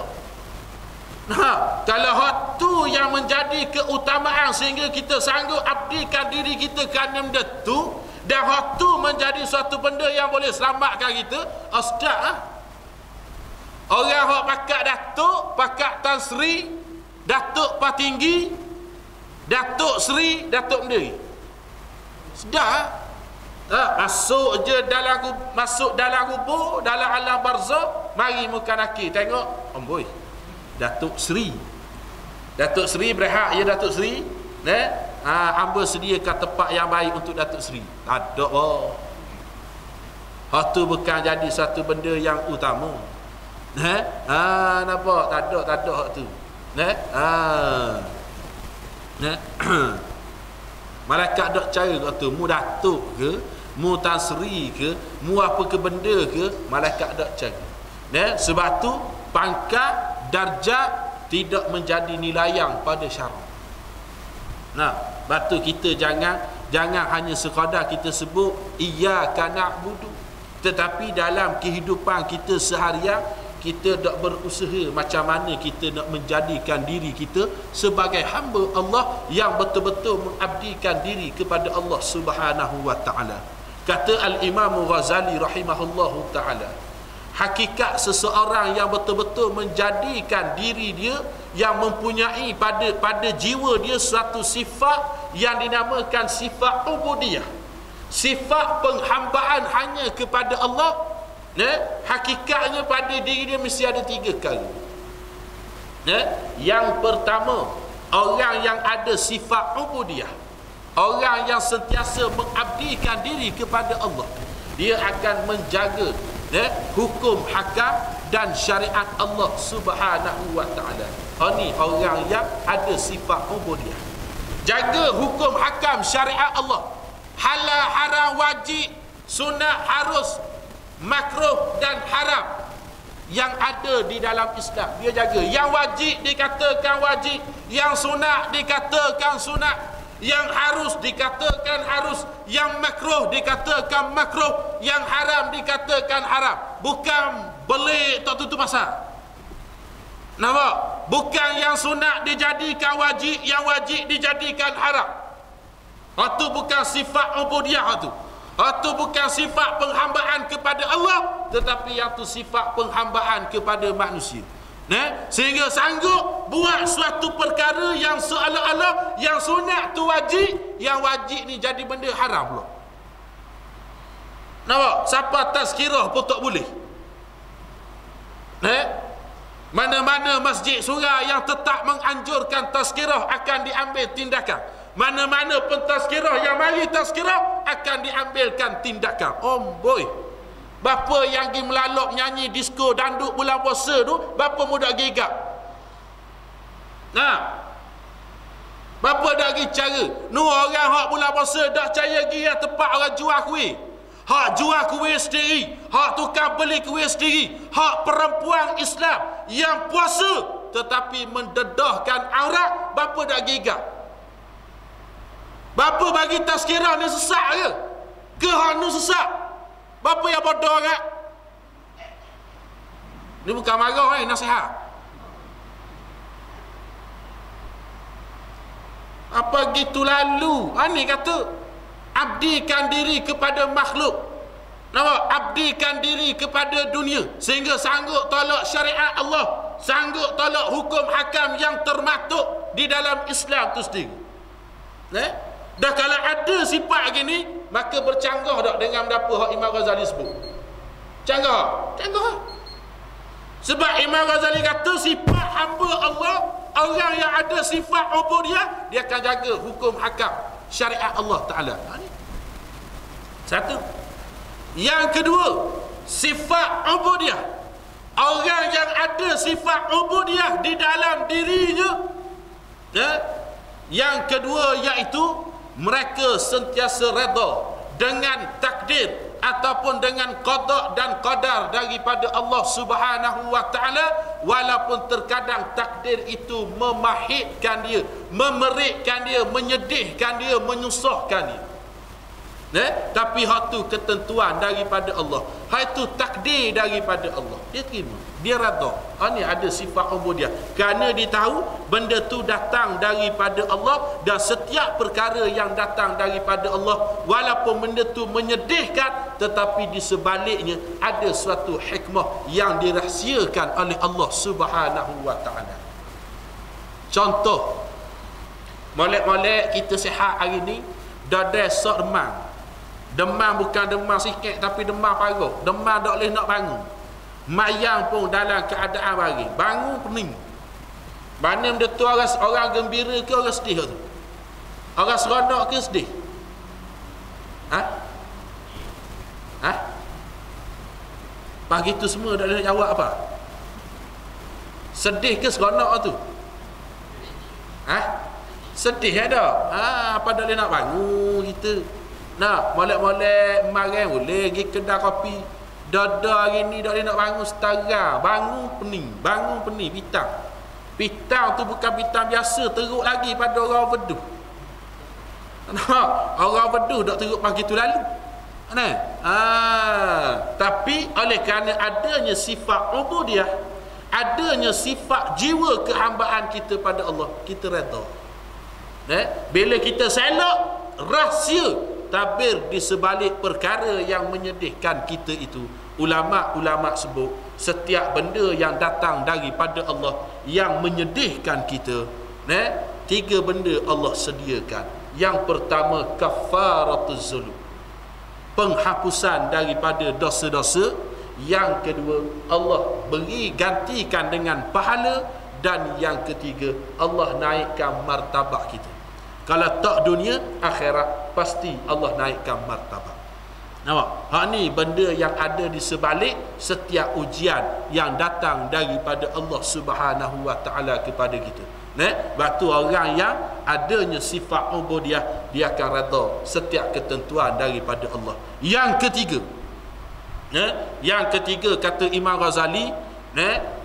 Kalau hak tu yang menjadi keutamaan sehingga kita sanggup abdikan diri kita kerana benda tu, dan hak tu menjadi suatu benda yang boleh selamatkan kita, sedap. Orang hak pakat Datuk, pakat Tan Sri, Datuk Patinggi, Datuk Sri, Datuk Menderi, sedap. Masuk je masuk dalam kubur, dalam alam barzakh, mari muka nakir tengok, amboi Datuk Sri berhak ya Datuk Sri, hamba sediakan tempat yang baik untuk Datuk Sri. Ada hak tu bukan jadi satu benda yang utama. Nampak? Tak ada hak tu. Malaikat dok cari hak tu, mu Datuk ke, mu Tan Sri ke, mu apa ke benda ke, malaikat dok cari. Sebab tu pangkat darjat tidak menjadi nilayang pada syarak. Batu kita jangan hanya sekadar kita sebut iyyaka na'budu, tetapi dalam kehidupan kita seharian kita nak berusaha macam mana kita nak menjadikan diri kita sebagai hamba Allah yang betul-betul mengabdikan diri kepada Allah Subhanahu wa taala. Kata Al-Imam Ghazali rahimahullahu taala, hakikat seseorang yang betul-betul menjadikan diri dia yang mempunyai pada jiwa dia suatu sifat yang dinamakan sifat ubudiyah, sifat penghambaan hanya kepada Allah. Hakikatnya pada diri dia mesti ada 3 perkara. Yang pertama, orang yang ada sifat ubudiyah, orang yang sentiasa mengabdikan diri kepada Allah, dia akan menjaga hukum hakam dan syariat Allah Subhanahu wa taala. Ini orang yang ada sifat ubudiyah. Jaga hukum hakam syariat Allah, halal haram wajib sunat harus makruh dan haram yang ada di dalam Islam dia jaga. Yang wajib dikatakan wajib, yang sunat dikatakan sunat, yang harus dikatakan harus, yang makruh dikatakan makruh, yang haram dikatakan haram. Bukan belik tak tutup pasar. Nampak? Bukan yang sunat dijadikan wajib, yang wajib dijadikan haram. Itu bukan sifat ubudiyah itu. Itu bukan sifat penghambaan kepada Allah, tetapi yang itu sifat penghambaan kepada manusia. Sehingga sanggup buat suatu perkara yang seolah-olah yang sunat tu wajib, yang wajib ni jadi benda haram pula. Nampak? Siapa tazkirah pun tak boleh. Mana-mana masjid surau yang tetap menganjurkan tazkirah akan diambil tindakan. Mana-mana pentazkirah yang mari tazkirah akan diambilkan tindakan. Boy, bapa yang pergi melalok nyanyi disko danduk bulan puasa tu, bapa muda gigap. Bapa dah pergi cara. Orang hak bulan puasa dak percaya pergi tempat orang jual kuih. Hak jual kuih sendiri, hak tukang beli kuih sendiri, hak perempuan Islam yang puasa tetapi mendedahkan aurat, bapa dak gigap. Bapa bagi tazkirah ni sesak ke? Ke hak ni sesak? Bapa yang bodoh kan? Ni bukan marah nasihat. Apa gitu lalu? Ni kata abdikan diri kepada makhluk. Nampak? Abdikan diri kepada dunia sehingga sanggup tolak syariat Allah, sanggup tolak hukum hakam yang termaktub di dalam Islam tu sendiri. Dah kalau ada sifat gini, maka bercanggah tak dengan apa hak Imam Ghazali sebut? Canggah? Canggah. Sebab Imam Ghazali kata sifat hamba Allah, orang yang ada sifat ubudiyah, dia akan jaga hukum hakam syariat Allah Ta'ala. Satu. Yang kedua, sifat ubudiyah. Orang yang ada sifat ubudiyah di dalam dirinya, yang kedua iaitu mereka sentiasa redha dengan takdir ataupun dengan qada dan qadar daripada Allah Subhanahu wa taala, walaupun terkadang takdir itu memahitkan dia, memerikkan dia, menyedihkan dia, menyusahkan dia. Tapi hak tu ketentuan daripada Allah. Hak itu takdir daripada Allah. Dia terima, dia redha. Ni ada sifat ubudiyah. Kerana dia tahu benda tu datang daripada Allah, dan setiap perkara yang datang daripada Allah, walaupun benda tu menyedihkan, tetapi di sebaliknya ada suatu hikmah yang dirahsiakan oleh Allah Subhanahu wa taala. Contoh, molek-molek kita sihat hari ni, dah sok demam. Demam bukan demam sikit, tapi demam parah. Demam tak boleh nak bangun. Mayang pun dalam keadaan baring. Bangun pening. Mana benda tu orang gembira ke orang sedih tu? Orang seronok ke sedih? Pagi tu semua tak boleh jawab apa? Sedih ke seronok tu? Sedih ada. Apa tak boleh nak bangun kita? Molek-molek marang boleh pergi kedai kopi. Dada hari ni dah nak bangun setara. Bangun pening pitang. Pitang tu bukan pitang biasa, teruk lagi pada orang verduh. Orang verduh tak teruk pagi tu lalu. Tapi oleh kerana adanya sifat ubudiyah, adanya sifat jiwa kehambaan kita pada Allah, kita redha. Bila kita selok, rahsia tabir di sebalik perkara yang menyedihkan kita itu. Ulama-ulama sebut setiap benda yang datang daripada Allah yang menyedihkan kita, 3 benda Allah sediakan. Yang pertama, kafaratuz zulm, penghapusan daripada dosa-dosa. Yang kedua, Allah beri gantikan dengan pahala. Dan yang ketiga, Allah naikkan martabat kita. Kalau tak dunia, akhirat pasti Allah naikkan martabat. Nampak? Ni benda yang ada di sebalik setiap ujian yang datang daripada Allah Subhanahu wa taala kepada kita. Batu orang yang adanya sifat ubudiyah, dia akan redha setiap ketentuan daripada Allah. Yang ketiga, kata Imam Ghazali,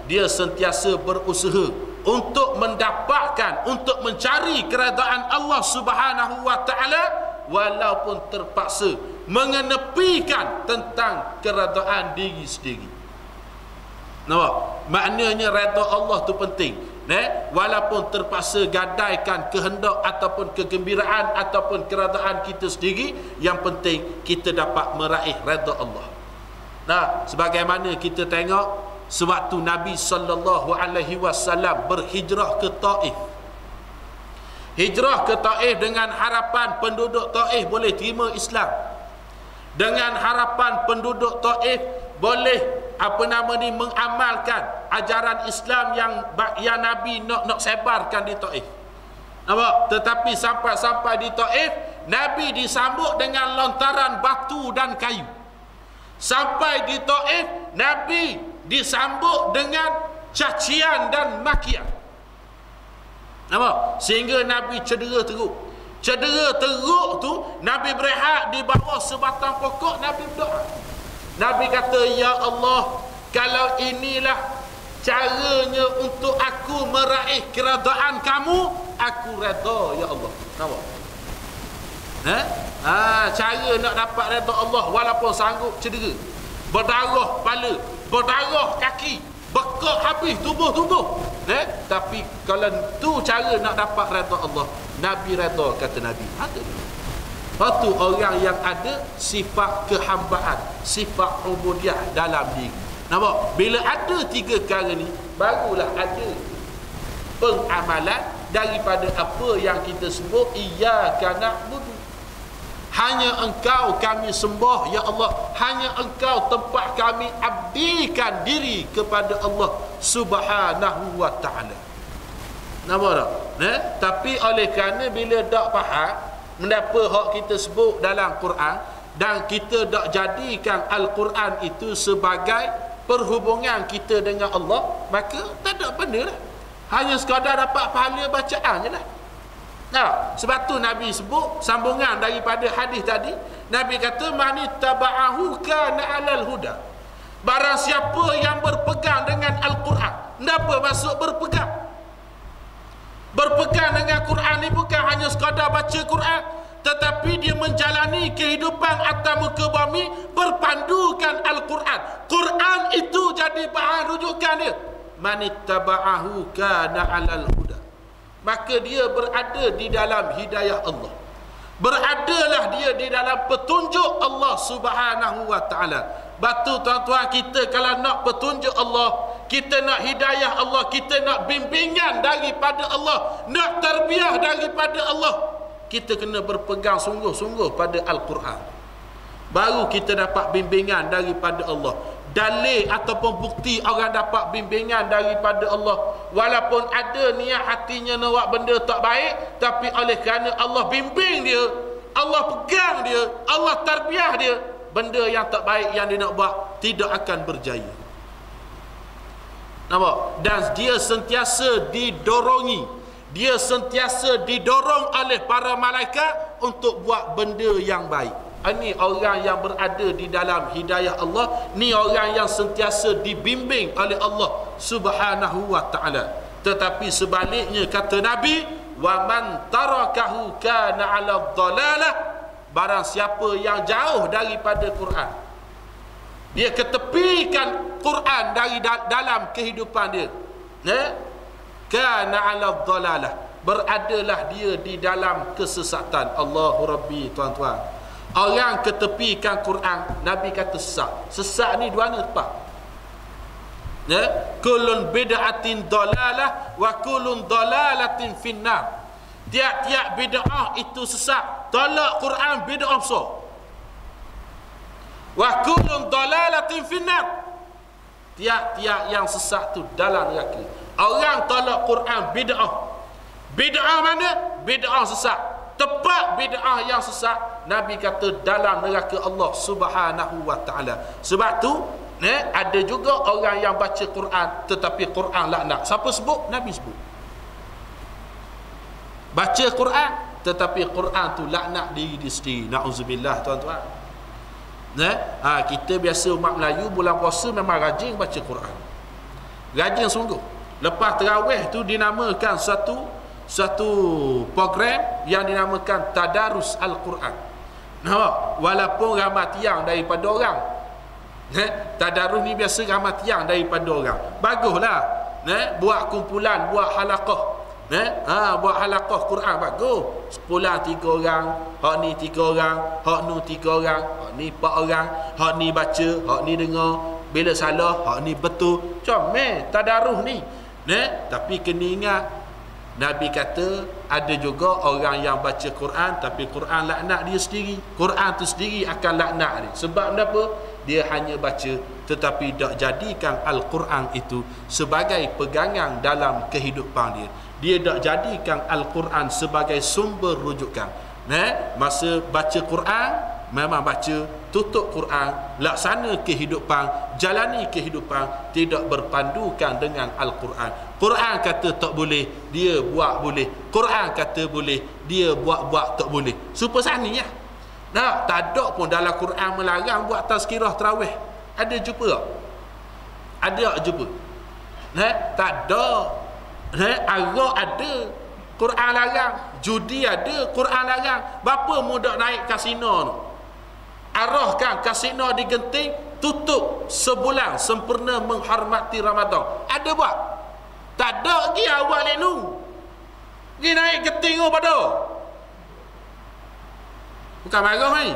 dia sentiasa berusaha untuk mendapatkan, untuk mencari keredaan Allah Subhanahu wa taala, walaupun terpaksa mengenepikan tentang keredaan diri sendiri. Nampak? Maknanya redha Allah tu penting. Walaupun terpaksa gadaikan kehendak ataupun kegembiraan ataupun keredaan kita sendiri, yang penting kita dapat meraih redha Allah. Nah, sebagaimana kita tengok sewaktu Nabi sallallahu alaihi wasallam berhijrah ke Taif. Hijrah ke Taif dengan harapan penduduk Taif boleh terima Islam. Dengan harapan penduduk Taif boleh mengamalkan ajaran Islam yang Nabi nak sebarkan di Taif. Nampak? Tetapi sampai di Taif, Nabi disambut dengan lontaran batu dan kayu. Sampai di Taif, Nabi disambut dengan cacian dan makian. Nampak? Sehingga Nabi cedera teruk. Cedera teruk tu, Nabi berehat di bawah sebatang pokok, Nabi berdoa. Nabi kata, ya Allah, kalau inilah caranya untuk aku meraih keredaan kamu, aku redha ya Allah. Nampak? Cara nak dapat redha Allah walaupun sanggup cedera, berdarah kepala, berdarah kaki, bekak habis tubuh. Tapi kalau tu cara nak dapat redha Allah, Nabi redha, kata Nabi. Lepas tu orang yang ada sifat kehambaan, sifat ubudiyah dalam diri. Nampak? Bila ada tiga perkara ni, barulah ada pengamalan daripada apa yang kita sebut iyyaka na'budu. Hanya Engkau kami sembah ya Allah, hanya Engkau tempat kami abdikan diri kepada Allah Subhanahu wa ta'ala. Nampak tak? Tapi oleh kerana bila tak faham mengapa hak kita sebut dalam Quran, dan kita tak jadikan Al-Quran itu sebagai perhubungan kita dengan Allah, maka tak ada benda lah. Hanya sekadar dapat pahala bacaan je lah. Sebab tu Nabi sebut sambungan daripada hadis tadi. Nabi kata, man ittaba'ahu kana 'alal huda. Barang siapa yang berpegang dengan Al-Quran. Kenapa maksud berpegang? Berpegang dengan Quran ni bukan hanya sekadar baca Quran, tetapi dia menjalani kehidupan atas muka bumi berpandukan Al-Quran. Quran itu jadi bahan rujukan dia. Man ittaba'ahu kana 'alal huda. Maka dia berada di dalam hidayah Allah. Beradalah dia di dalam petunjuk Allah Subhanahu wa ta'ala. Batu tuan-tuan, kita kalau nak petunjuk Allah, kita nak hidayah Allah, kita nak bimbingan daripada Allah, nak tarbiyah daripada Allah, kita kena berpegang sungguh-sungguh pada Al-Quran. Baru kita dapat bimbingan daripada Allah. Dalil ataupun bukti orang dapat bimbingan daripada Allah, walaupun ada niat hatinya nak buat benda tak baik, tapi oleh kerana Allah bimbing dia, Allah pegang dia, Allah tarbiyah dia, benda yang tak baik yang dia nak buat tidak akan berjaya. Nampak? Dan dia sentiasa didorongi, dia sentiasa didorong oleh para malaikat untuk buat benda yang baik. Ini orang yang berada di dalam hidayah Allah, ni orang yang sentiasa dibimbing oleh Allah Subhanahu wa ta'ala. Tetapi sebaliknya kata Nabi, wa man tarakahu kana 'ala dhalalah. Barang siapa yang jauh daripada Quran, dia ketepikan Quran dari dalam kehidupan dia, kana 'ala dhalalah, beradalah dia di dalam kesesatan. Allahu Rabbi, tuan-tuan, orang ketepikan Quran, Nabi kata sesat. Sesat ni dua ni tepat. Kullun bid'atin dalalah wa kullun dalalatin finnar. Tiap-tiap bid'ah itu sesat. Tolak Quran bid'ah besar. Wa kullun dalalatin finnar. Tiap-tiap yang sesat tu dalam neraka. Orang tolak Quran bid'ah. Bid'ah mana? Bid'ah sesat. Tepat bid'ah yang sesat, Nabi kata dalam neraka Allah Subhanahu wa ta'ala. Sebab tu ada juga orang yang baca Quran tetapi Quran laknat. Siapa sebut? Nabi sebut. Baca Quran tetapi Quran tu laknat diri dia sendiri. Na'udzubillah, tuan-tuan. Kita biasa umat Melayu bulan puasa memang rajin baca Quran. Rajin sungguh. Lepas tarawih tu dinamakan satu program yang dinamakan Tadarus Al-Quran. Walaupun ramai tiang daripada orang, tadarus ni biasa ramai tiang daripada orang. Baguslah buat kumpulan, buat halaqah, buat halaqah Quran bagus. Sepulang 3 orang, hak ni 3 orang, hak nu 3 orang, hak ni 4 orang, hak ni baca, hak ni dengar. Bila salah, hak ni betul. Comel tadarus ni. Tapi kena ingat, Nabi kata ada juga orang yang baca Quran tapi Quran laknat dia sendiri. Quran tu sendiri akan laknat dia. Sebab kenapa? Dia hanya baca tetapi tak jadikan Al-Quran itu sebagai pegangan dalam kehidupan dia. Dia tak jadikan Al-Quran sebagai sumber rujukan. Masa baca Quran, memang baca, tutup Quran, laksana kehidupan, jalani kehidupan, tidak berpandukan dengan Al-Quran. Quran kata tak boleh, dia buat boleh. Quran kata boleh, dia buat tak boleh. Super sani ya. Tak ada pun dalam Quran melarang buat tazkirah tarawih. Ada jumpa tak? Ada tak jumpa? Tak ada. Arak ada, Quran larang. Judi ada, Quran larang. Bapa muda naik kasino tu, arahkan kasino digenting, tutup sebulan sempurna menghormati Ramadan. Ada buat? Tak ada lagi awal lenu. Pergi naik genting pada. Bukan marah ni.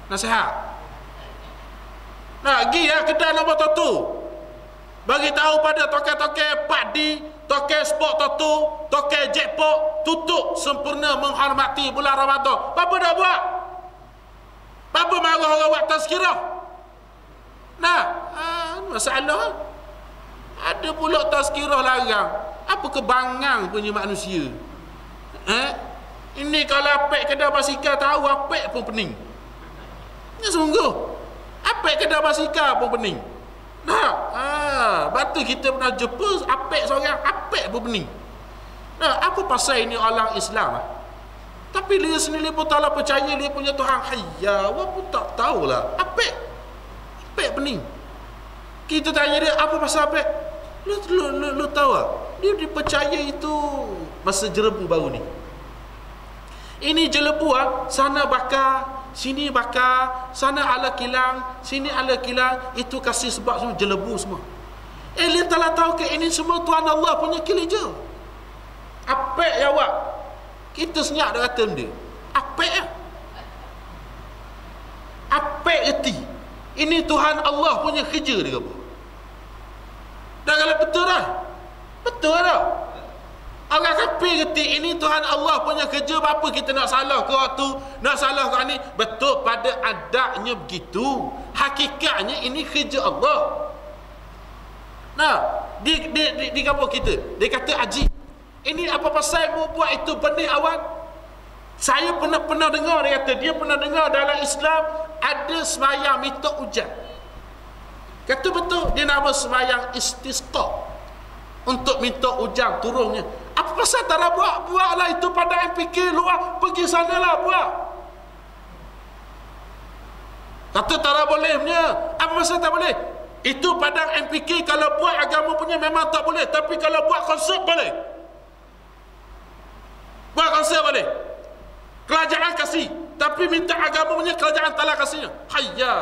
Nasihat. Nak pergi kedai nombor tu. Bagi tahu pada token-token pakdi, token sport toto, token jackpot, tutup sempurna menghormati bulan Ramadan. Apa dah buat? Apa marah orang buat tazkirah? Masalah. Ada pula tazkirah larang. Apa kebangang punya manusia? Ini kalau apek kedai basikal tahu apek pun pening. Ini sungguh. Apek kedai basikal pun pening. Batu kita pernah jumpa apek seorang, apek pun pening. Apa pasal ini orang Islam? Tapi dia sendiri pun tak percaya dia punya Tuhan Hayya. Awak pun tak tahulah. Apek pening. Kita tanya dia, apa pasal apek? Lu tahu tak? Dia dipercaya itu masa jerebu baru ni. Ini jelebu sana bakar, sini bakar, sana ala kilang, sini ala kilang. Itu kasih sebab semua jelebu semua. Dia tak tahu ke ini semua Tuhan Allah punya kerja. Apek ya awak. Kita senyap dah kata dia. Apek ya. Apek erti. Ini Tuhan Allah punya kerja dia apa? Dah kalau betul dah. Betul dah. Orang kafir erti ini Tuhan Allah punya kerja. Apa kita nak salah ke waktu, nak salah ke ni? Betul pada adabnya begitu. Hakikatnya ini kerja Allah. Di kampung kita dia kata haji, ini apa pasal mu buat itu benih awal? Saya pernah dengar, dia kata dia pernah dengar dalam Islam ada sembahyang minta hujan. Kata betul, dia nama sembahyang istisqa, untuk minta hujan turunnya. Apa pasal tak nak buatlah itu pada MPK luar, pergi sanalah buat. Kata tak boleh punya. Apa pasal tak boleh? Itu padang MPK kalau buat agama punya memang tak boleh. Tapi kalau buat konsert boleh. Buat konsert boleh. Kerajaan kasih. Tapi minta agama punya kerajaan tak lah kasihnya. Hayya.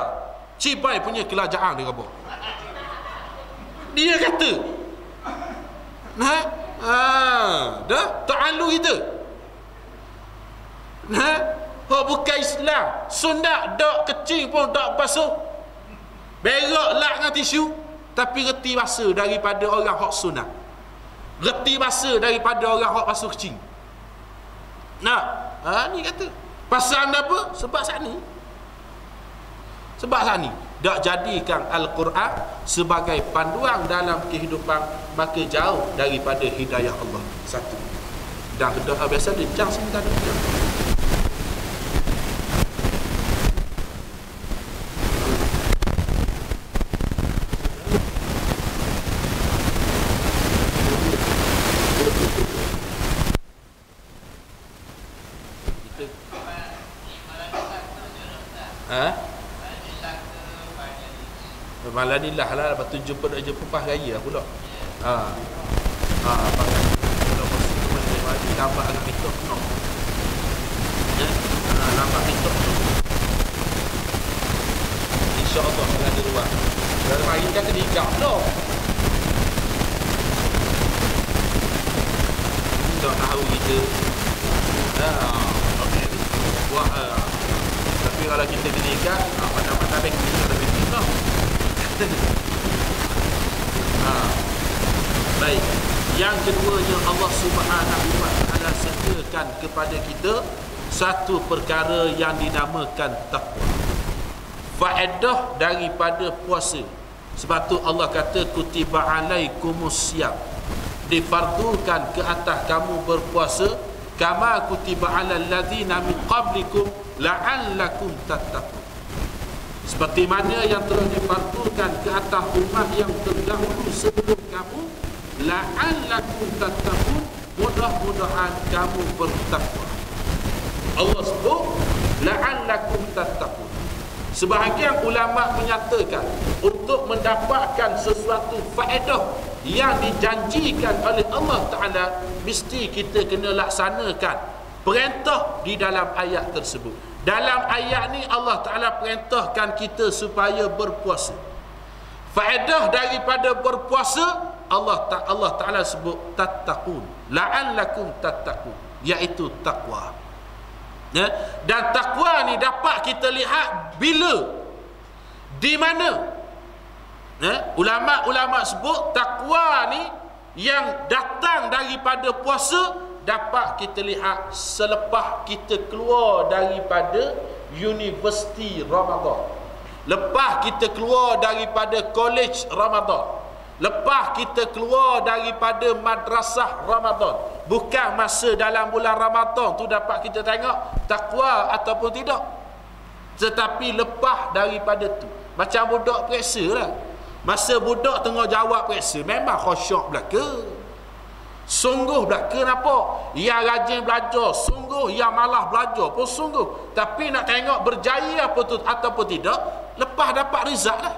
Cibai punya kerajaan dia kata. Dia kata. Dah ta'alu kita. Bukan Islam. Sunat dak kecil pun dak basuh. Berak lak dengan tisu, tapi reti basuh daripada orang hak sunat. Reti basuh daripada orang hak basuh kecil. Ni kata. Pasal apa? Sebab sani. Sebab sani. Tak jadikan Al-Quran sebagai panduan dalam kehidupan, maka jauh daripada hidayah Allah. Satu. Dan kedua, biasa dia jang sebentar dia. malam ni lah lepas tu jumpa pas raya pula. Pakai kalau mesti tu mesti lambat agak mitok no. Ya. Lambat mitok tu. Insya-Allah ada ruang. Dalam hari kan ketiga pula. Tak tahu kita. Okey. Tapi kalau kita ketiga, pada baik kita lebih tinggal. Baik. Yang keduanya Allah Subhanahu wa taala sediakan kepada kita satu perkara yang dinamakan takwa. Faedah daripada puasa. Sebab tu Allah kata kutiba alaikumusiyam. Difardukan ke atas kamu berpuasa kama kutiba alal ladzina min qablikum la'allakum tattaqun. Seperti mana yang telah difardukan ke atas umat yang terdahulu sebelum kamu, la'allakum tattaqun, mudah-mudahan kamu bertakwa. Allah sebut la'allakum tattaqun. Sebahagian ulama menyatakan untuk mendapatkan sesuatu faedah yang dijanjikan oleh Allah Ta'ala, mesti kita kena laksanakan perintah di dalam ayat tersebut. Dalam ayat ni Allah Ta'ala perintahkan kita supaya berpuasa. Faedah daripada berpuasa Allah Ta'ala sebut tattaqun, la'allakum tattaqun, iaitu takwa. Ya? Dan takwa ni dapat kita lihat bila, di mana. Ya? Ulama-ulama sebut takwa ni yang datang daripada puasa dapat kita lihat selepas kita keluar daripada Universiti Ramadan, lepas kita keluar daripada College Ramadan, lepas kita keluar daripada madrasah Ramadan. Bukan masa dalam bulan Ramadan tu dapat kita tengok takwa ataupun tidak, tetapi lepas daripada tu. Macam budak periksa lah. Masa budak tengah jawab periksa memang khusyuk belaka, sungguh belaka nampak. Yang rajin belajar sungguh, yang malas belajar pun sungguh. Tapi nak tengok berjaya apa tu ataupun tidak lepas dapat result lah.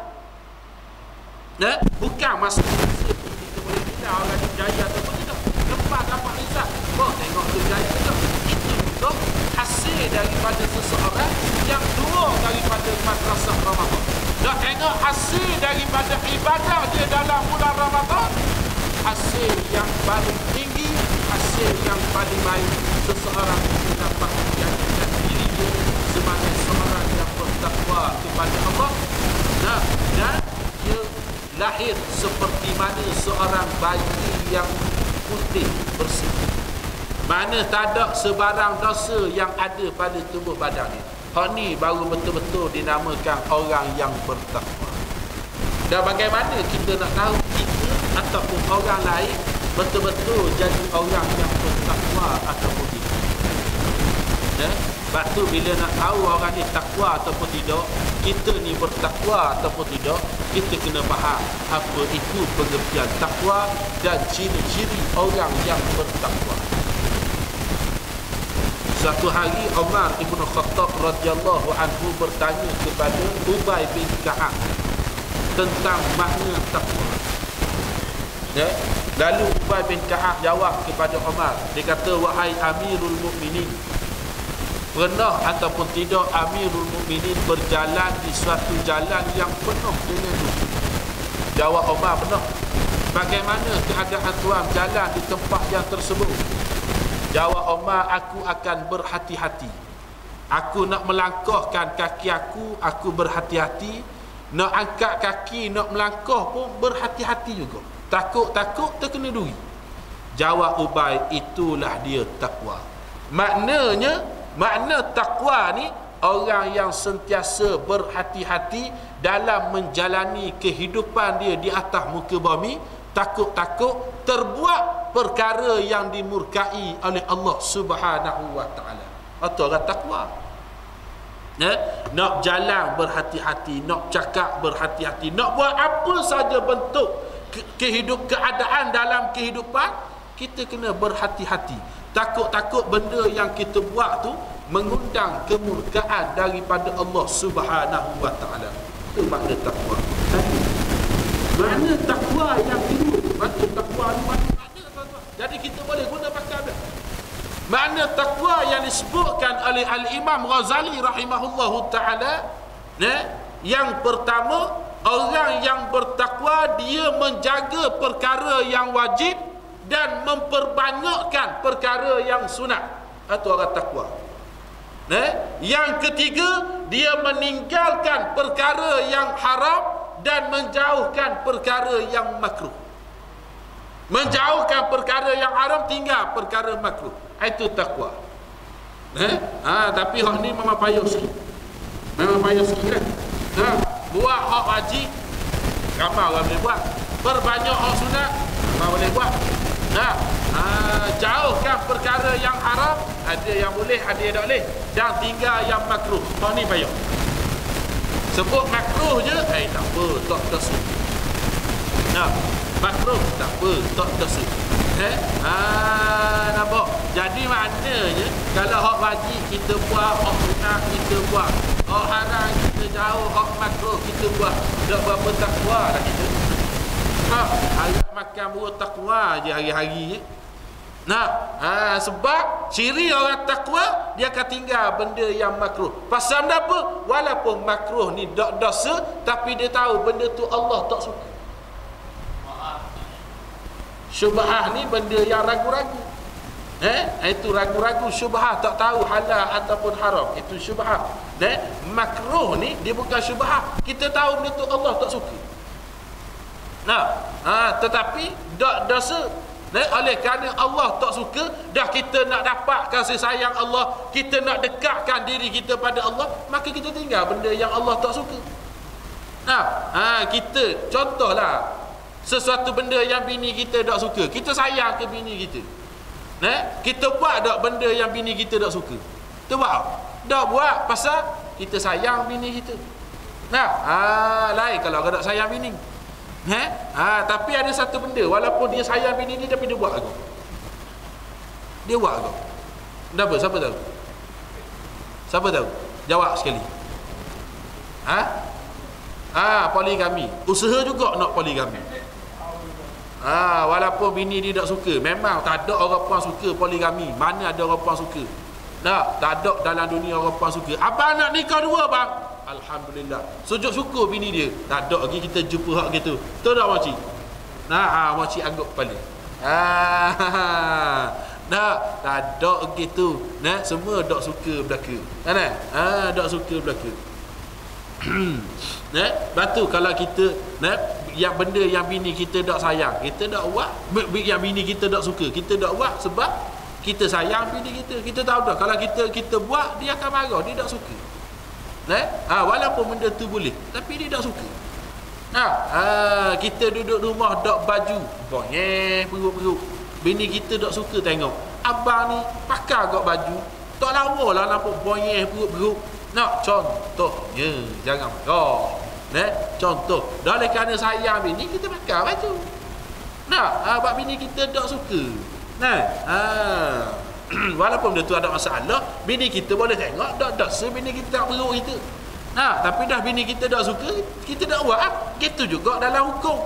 Bukan masa kita boleh tidak orang berjaya ataupun tidak, lepas dapat result tengok berjaya tidak. Itu juga hasil daripada seseorang yang keluar daripada madrasah Ramadan. Nak tengok hasil daripada ibadah dia dalam bulan Ramadan, hasil yang paling tinggi, hasil yang paling baik, seseorang itu dapat menjadikan diri dia sebagai seorang yang bertakwa kepada Allah. Dan dia lahir seperti mana seorang bayi yang putih bersih, mana tak ada sebarang dosa yang ada pada tubuh badannya. Hak ni baru betul-betul dinamakan orang yang bertakwa. Dan bagaimana kita nak tahu kita ataupun orang lain betul-betul jadi orang yang bertakwa ataupun tidak? Sebab tu bila nak tahu orang ni takwa ataupun tidak, kita ni bertakwa ataupun tidak, kita kena faham apa itu pengertian takwa dan ciri-ciri orang yang bertakwa. Suatu hari Umar Ibn Khattab radhiyallahu anhu bertanya kepada Ubay bin Ka'ab tentang makna takwa. Lalu Ubay bin Ka'ab jawab kepada Umar, dia kata, wahai Amirul Mukminin, pernah ataupun tidak Amirul Mukminin berjalan di suatu jalan yang penuh dengan dusta? Jawab Umar, pernah. Bagaimana keadaan tuan jalan di tempat yang tersebut? Jawab Umar, aku akan berhati-hati. Aku nak melangkahkan kaki aku berhati-hati. Nak angkat kaki, nak melangkah pun berhati-hati juga. Takut-takut terkena duri. Jawab Ubay, itulah dia takwa. Makna takwa ni orang yang sentiasa berhati-hati dalam menjalani kehidupan dia di atas muka bumi, takut-takut terbuat perkara yang dimurkai oleh Allah Subhanahu wa taala. Itu orang takwa. Nak jalan berhati-hati, nak cakap berhati-hati, nak buat apa saja bentuk keadaan dalam kehidupan, kita kena berhati-hati. Takut-takut benda yang kita buat tu mengundang kemurkaan daripada Allah Subhanahu wa taala. Itu makna takwa. Mana takwa yang tidur? Mana takwa ni mana? Jadi kita boleh guna pakai ada. Mana takwa yang disebutkan oleh Al-Imam Ghazali rahimahullahu ta'ala, yang pertama, orang yang bertakwa dia menjaga perkara yang wajib dan memperbanyakkan perkara yang sunat. Itu orang takwa. Yang ketiga, dia meninggalkan perkara yang haram dan menjauhkan perkara yang makruh. Menjauhkan perkara yang haram, tinggal perkara makruh. Itu takwa. Tapi hak ni memang payah sikit. Memang payah sikit kan. Buat hak wajib, ramai orang boleh buat. Perbanyak hak sunat, ramai boleh buat. Jauhkan perkara yang haram, ada yang boleh, ada yang tak boleh. Dan tinggal yang makruh. Hak ni payah. Sebut makruh je, tak apa, tak dosa. Makruh tak apa, tak dosa. Nampak? Jadi maknanya kalau hak wajib kita buat, hak sunat kita buat, hak haram kita jauh, hak makruh kita buat, tak berapa takwa dah kita. Ayat makan buah takwa je hari-hari. Sebab ciri orang takwa, dia akan tinggal benda yang makruh. Pasal apa? Walaupun makruh ni tak dosa, tapi dia tahu benda tu Allah tak suka. Syubhah ni benda yang ragu-ragu. Itu ragu-ragu, syubhah, tak tahu halal ataupun haram. Itu syubhah. Makruh ni dia bukan syubhah. Kita tahu benda tu Allah tak suka. Tetapi tak dosa. Oleh kerana Allah tak suka, dah kita nak dapat kasih sayang Allah, kita nak dekatkan diri kita pada Allah, maka kita tinggal benda yang Allah tak suka. Kita contohlah sesuatu benda yang bini kita tak suka, kita sayang ke bini kita? Kita buat tak benda yang bini kita tak suka? Kita buat? Tak buat pasal kita sayang bini kita. Lain kalau kau tak sayang bini. Tapi ada satu benda, walaupun dia sayang bini ni, tapi dia buat aku. Dia buat aku. Kenapa? Siapa tahu? Siapa tahu? Jawab sekali. Poligami. Usaha juga nak poligami. Walaupun bini dia tak suka, memang tak ada orang puan suka poligami. Mana ada orang puan suka? Tak ada dalam dunia orang puan suka. Abang nak nikah dua bang, alhamdulillah, sujud syukur bini dia. Tak ada lagi kita jumpa hak gitu. Betul tak makcik? Makcik anggap kepala. Tak ada gitu. Semua tak suka belaka. Tak suka belaka. Lepas tu kalau kita yang benda yang bini kita tak sayang, kita tak buat. Yang bini kita tak suka, kita tak buat sebab kita sayang bini kita. Kita tahu dah kalau kita buat, dia akan marah, dia tak suka. Walaupun benda tu boleh, tapi dia tak suka. Kita duduk rumah tak baju, perut-perut, bini kita tak suka tengok. Abang ni pakai agak baju, tak lawa lah nampak boyeh perut-perut. Contohnya, jangan marah. Contoh, dah oleh kerana sayang bini, kita pakai baju. Sebab bini kita tak suka. Walaupun dia tu ada masalah, bini kita boleh tengok, tak dosa bini kita tak perut kita. Tapi dah bini kita tak suka, kita tak buat. Gitu juga dalam hukum.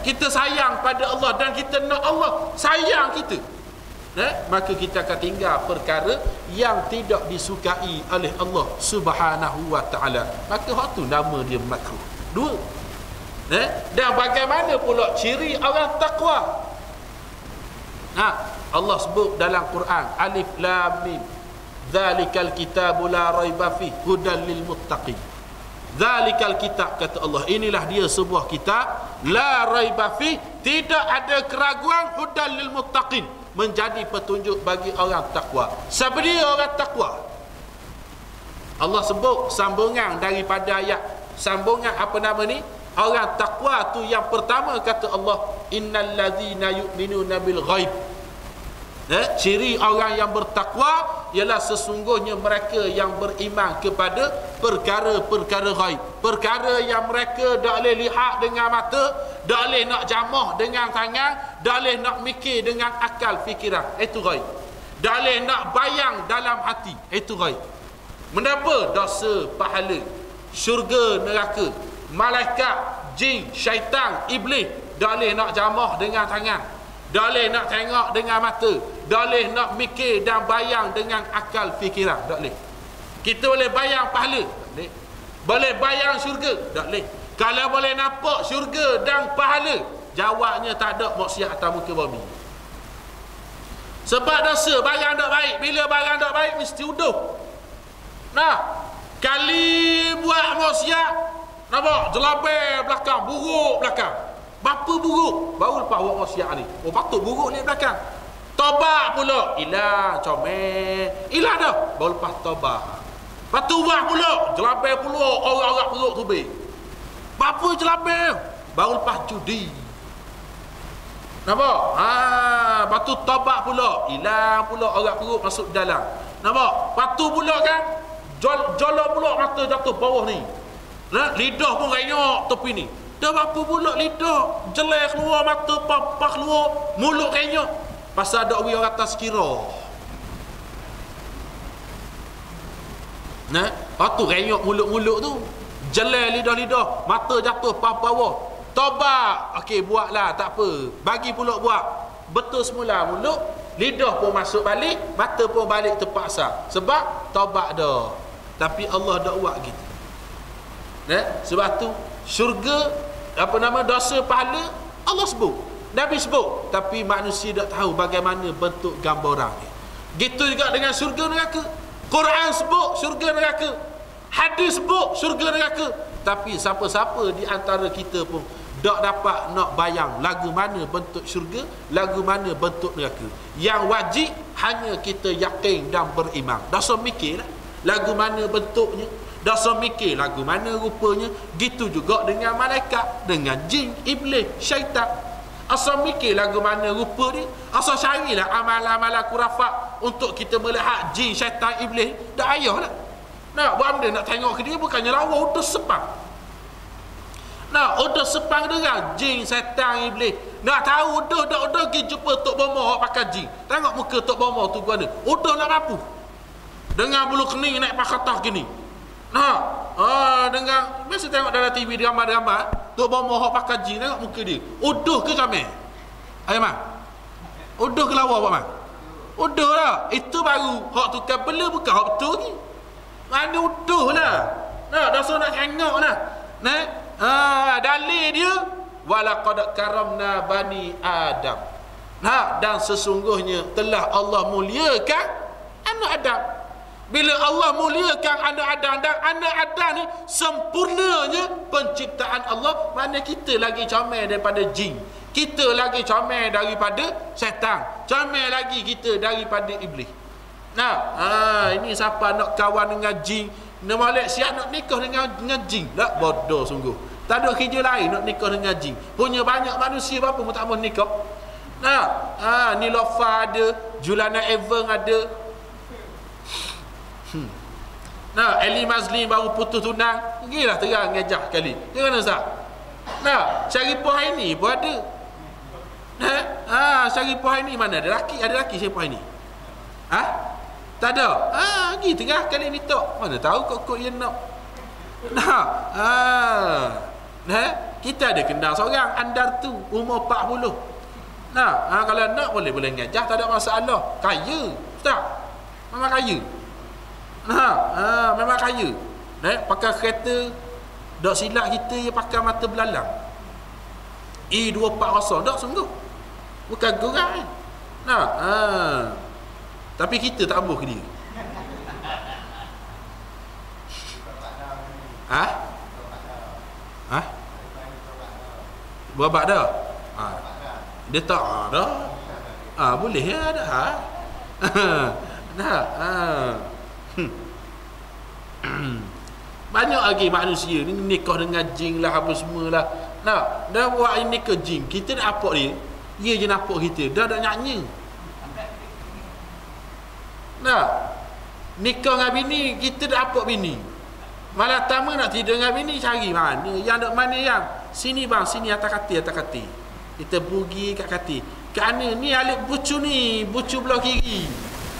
Kita sayang pada Allah dan kita nak Allah sayang kita. Maka kita akan tinggal perkara yang tidak disukai oleh Allah Subhanahu wa ta'ala. Maka hak tu nama dia makruh. Dua. Dan bagaimana pula ciri orang takwa? Allah sebut dalam Quran, Alif Lam Mim, Zalikal kitabu la raiba fi hudan lil muttaqin. Zalikal kitab, kata Allah, inilah dia sebuah kitab, la raiba fi, tidak ada keraguan, hudan lil muttaqin, menjadi petunjuk bagi orang takwa. Siapa dia orang takwa? Allah sebut sambungan daripada ayat, sambungan apa nama ni? Orang takwa tu yang pertama kata Allah, innal ladzina yu'minuna bil ghaib. Ciri orang yang bertakwa ialah sesungguhnya mereka yang beriman kepada perkara-perkara ghaib. Perkara yang mereka tak boleh lihat dengan mata, tak boleh nak jamah dengan tangan, tak boleh nak mikir dengan akal fikiran. Itu ghaib. Tak boleh nak bayang dalam hati. Itu ghaib. Menapa? Dosa, pahala, syurga, neraka, malaikat, jin, syaitan, iblis. Tak boleh nak jamah dengan tangan, tak boleh nak tengok dengan mata, tak boleh nak mikir dan bayang dengan akal fikiran, tak boleh. Kita boleh bayang pahala, tak boleh. Boleh bayang syurga, tak boleh. Kalau boleh nampak syurga dan pahala, jawabnya tak ada maksiat atas muka bumi. Sebab dosa barang tak baik, bila barang tak baik mesti uduh. Nah, kali buat maksiat, nampak jelabel belakang, buruk belakang. Bapa buruk, baru lepas buat maksiat ni. Oh patut buruk ni belakang. Tobat pula, hilang comel, hilang dah. Baru lepas tobat. Lepas tu buat pula, jelabel pula, orang-orang perut tubik. Bapa jelabel, baru lepas judi. Nampak? Lepas tu tobat pula, hilang pula orang perut masuk dalam. Nampak? Lepas tu pula kan, jolok pula mata jatuh bawah ni. Lidah pun renyok tepi ni. Dah apa pula lidah, jelek keluar, mata papah keluar, mulut renyok. Pasal ada orang atas kira. Nah, lepas tu renyok mulut-mulut tu. Jelek lidah-lidah, mata jatuh papah bawah. Tobat, okey buatlah, tak apa. Bagi pula buat. Betul semula mulut, lidah pun masuk balik, mata pun balik terpaksa. Sebab tobat dah. Tapi Allah dak buat gitu. Sebab tu syurga, apa nama, dosa pahala Allah sebut, Nabi sebut, tapi manusia tak tahu bagaimana bentuk gambaran ni. Gitu juga dengan syurga neraka. Quran sebut syurga neraka, hadis sebut syurga neraka, tapi siapa-siapa di antara kita pun tak dapat nak bayang lagu mana bentuk syurga, lagu mana bentuk neraka. Yang wajib hanya kita yakin dan beriman. Dah so mikirlah lagu mana bentuknya, dah so mikir lagu mana rupanya. Gitu juga dengan malaikat, dengan jin, iblis, syaitan. Asal mikir lagu mana rupa dia, asal carilah amalan-amalan kurafat untuk kita melihat jin, syaitan, iblis. Dah ayahlah. Nah, buat benda nak tengok ke dia, bukannya lawa udah sepang. Nah, udah sepang dengan jin, syaitan, iblis. Nak tahu udah pergi jumpa Tok Bomo hak pakai jin. Tengok muka Tok Bomo tu guna. Udah nak mampu. Dengan bulu kening naik pakatah gini. Dengan biasa tengok dalam TV drama-drama, Tok Bomo hak pakai jin, tengok muka dia. Udah ke comel? Ayo mak. Udah ke lawa pak mak? Udah lah. Itu baru hak tukar bela, bukan hak betul ni. Mana udah lah. Nah, dah so nak tengok lah. Dalil dia walaqad karamna bani Adam. Dan sesungguhnya telah Allah muliakan anak Adam. Bila Allah muliakan anak Adam, dan anak Adam ni sempurnanya penciptaan Allah, mana kita lagi comel daripada jin, kita lagi comel daripada syaitan, comel lagi kita daripada iblis. Ini siapa nak kawan dengan jin, nak molek siap nak nikah dengan jin, tak bodoh sungguh. Tak ada kerja lain nak nikah dengan jin. Punya banyak manusia apa pun tak mau nikah. Ni Lofa ada, Julana Evan ada. Eli Mazlin baru putus tunang, gilah terang ngejah kali. Jangan Ustaz. Syarifah Haini pun ada. Syarifah Haini mana ada laki? Ada laki Syarifah Haini? Tak ada. Pergi tengah kali ni tok. Mana tahu kok yang nak. Kita ada kenal seorang Andar tu, umur 40. Kalau nak boleh ngajah, tak ada masalah. Kaya, Ustaz. Memang kaya. Memang kaya. Pakai kereta, tak silap kita yang pakai mata belalang. E240, tak sungguh. Bukan gurau. Tapi kita tak ambuh ke dia. Berobat dah? Dia tak dah. Boleh ya dah. Banyak lagi manusia ni nikah dengan jin lah, apa semualah. Dah buat ini ke jin, kita nak apa dia, dia je nampak kita, dah nyanyi. Nikah dengan bini, kita dah apa bini. Malah tamu nak tidur dengan bini, cari mana yang dok mana yang sini bang, sini atas kati. Kita pergi kat kati. Kerana ni alik bucu ni, bucu belah kiri.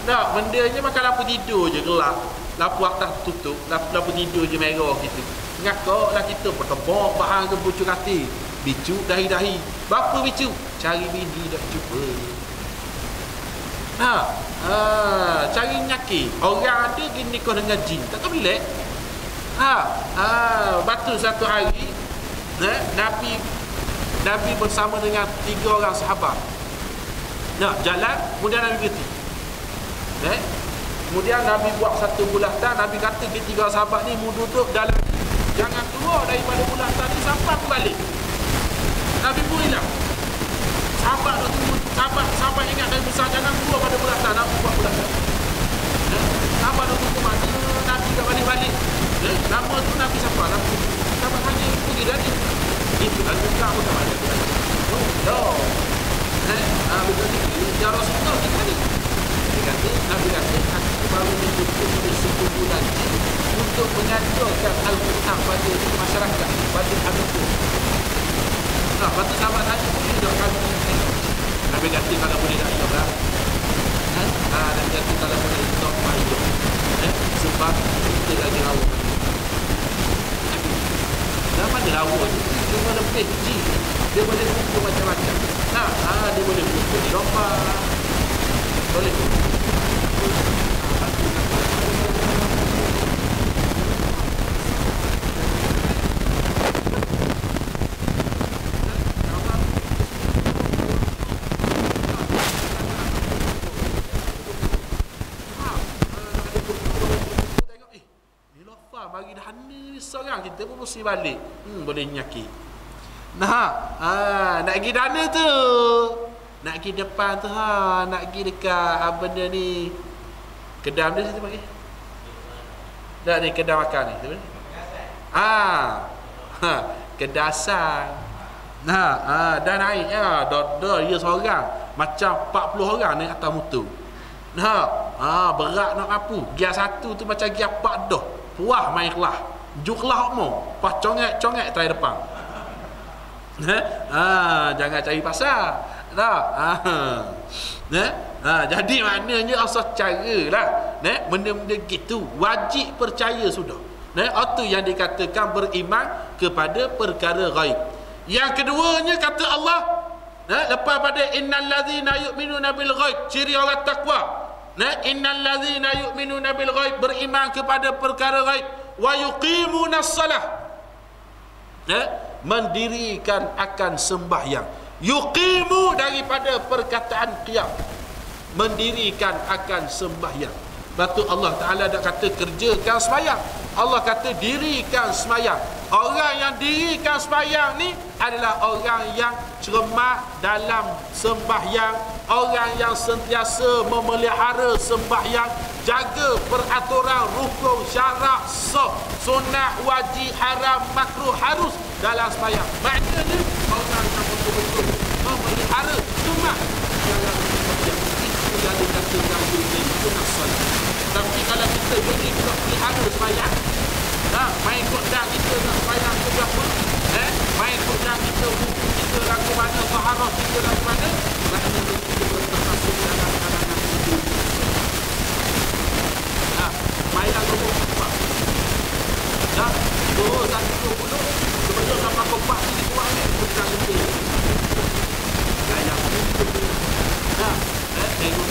Benda je makan lampu tidur je gelap. Lampu atas tutup, lampu tidur je merah kita. ngakaklah kita bertebak bahan ke bucu kati. Bicu dahi-dahi. Berapa bicu? Cari bini tak jumpa. Cari nyaki. Orang ada gini kau dengan jin. Takkan bilik? Batu satu hari, Nabi bersama dengan 3 orang sahabat jalan, kemudian Nabi berhenti. Kemudian Nabi buat satu bulatan. Nabi kata ke 3 sahabat ni mu duduk dalam, jangan keluar daripada bulatan ni sampai aku balik. Nabi pun hilang. Sahabat ingat Nabi Musa, jangan keluar pada bulatan. Nabi buat bulatan. Sahabat dah tunggu mana Nabi tak balik-balik. Nama tu Nabi siapa? Nabi sahabat hanya pergi dari itu kan buka pun tak balik. Betul ni ya Rasulullah kita ni. Nabi kata aku baru menjemput pada 10 bulan untuk mengajarkan Al-Quran pada masyarakat, pada agama. Lepas tu sahabat tanya boleh tak kami Nabi kata kalau boleh tak hidup Nabi kata kalau boleh tak hidup sebab kita lagi rawat. Dah mana rawat tu cuma lebih jin. Dia boleh buka macam-macam. Dia boleh buka di rompak. Boleh bagi dana ni seorang kita pun mesti balik. Boleh nyaki. Nak pergi dana tu. Nak pergi depan tu nak pergi dekat benda ni. Kedai dia situ bagi. Dah ni kedai makan ni. Kedasan. Dah naik dah dia seorang. Macam 40 orang naik atas motor. Berat nak apa? Gia 1 tu macam gia 4 dah. Puah main kelah. Juk kelah mo. Pas congek try depan. Jangan cari pasal. Jadi maknanya asal caralah. Benda-benda gitu wajib percaya sudah. Itu yang dikatakan beriman kepada perkara ghaib. Yang keduanya kata Allah, lepas pada innal ladzina yu'minuna bil ghaib, ciri orang takwa. Innal ladzina yu'minuna bil ghaib, beriman kepada perkara ghaib, wa yuqimunas salah, mendirikan akan sembahyang. Yuqimu daripada perkataan qiyam, mendirikan akan sembahyang. Lepas tu Allah Ta'ala dah kata kerjakan sembahyang, Allah kata dirikan sembahyang. Orang yang dirikan sembahyang ni adalah orang yang cermat dalam sembahyang, orang yang sentiasa memelihara sembahyang, jaga peraturan rukun, syarat, sunat, wajib, haram, makruh, harus dalam sembahyang. Maknanya orang yang betul-betul memelihara cermat dalam sembahyang. Itu yang dikatakan yuqimuna salat. Tapi kalau kita pergi pelihara sembahyang, main kodang kita nak sembahyang ke berapa, main kodang kita buku kita lagu mana, taharah kita lagu mana, maknanya kita termasuk dalam kalangan itu. Sembahyang nombor 4 Zuhur 1.20 sebelum sampai ke 4 ni kurang ni bukan betul. Yang itu tengok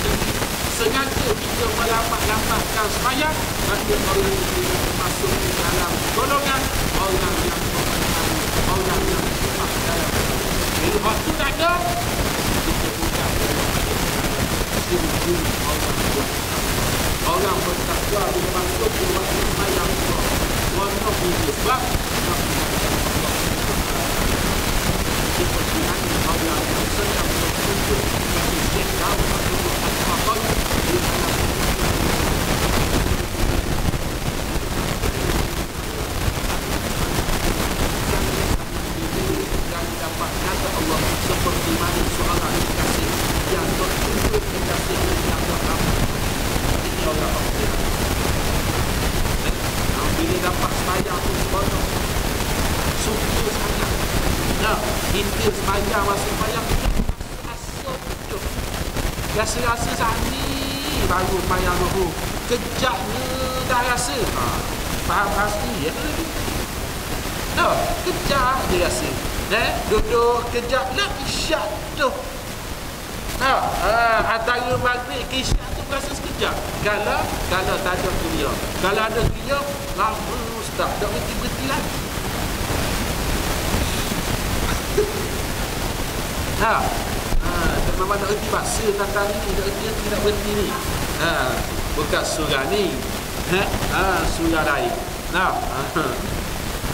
sengaja kita melambat-lambatkan sembahyang, maka orang itu masuk ke dalam golongan orang yang memelihara, orang yang cepat dalam. Bila waktu dah ada, kita bukan ciri-ciri orang buat. Orang bertakwa bila masuk ke waktu sembahyang itu, warna biru sebab seperti mana orang yang sedang berkumpul bagi sekal atau al-faqad di dalam dan dapat kata Allah seperti mana seorang kekasih yang berkumpul kekasih yang beramal. Ini orang Allah. Bila dapat sembahyang tu seronok, suka sangat. Kita sembahyang masa sembahyang kita rasa betul. Rasa-rasa saat ni baru sembahyang dulu. Kejapnya dah rasa. Faham pasti ya? Kejap je rasa. Duduk kejap nak isyak tu. Antara maghrib ke isyak tu rasa sekejap. Kalau tak ada kuliah. Kalau ada kuliah, lama ustaz. Tak berhenti-berhenti lagi. Memang tak berhenti paksa datang ni. Tak berhenti ni. Bukan surah ni. Surah lain.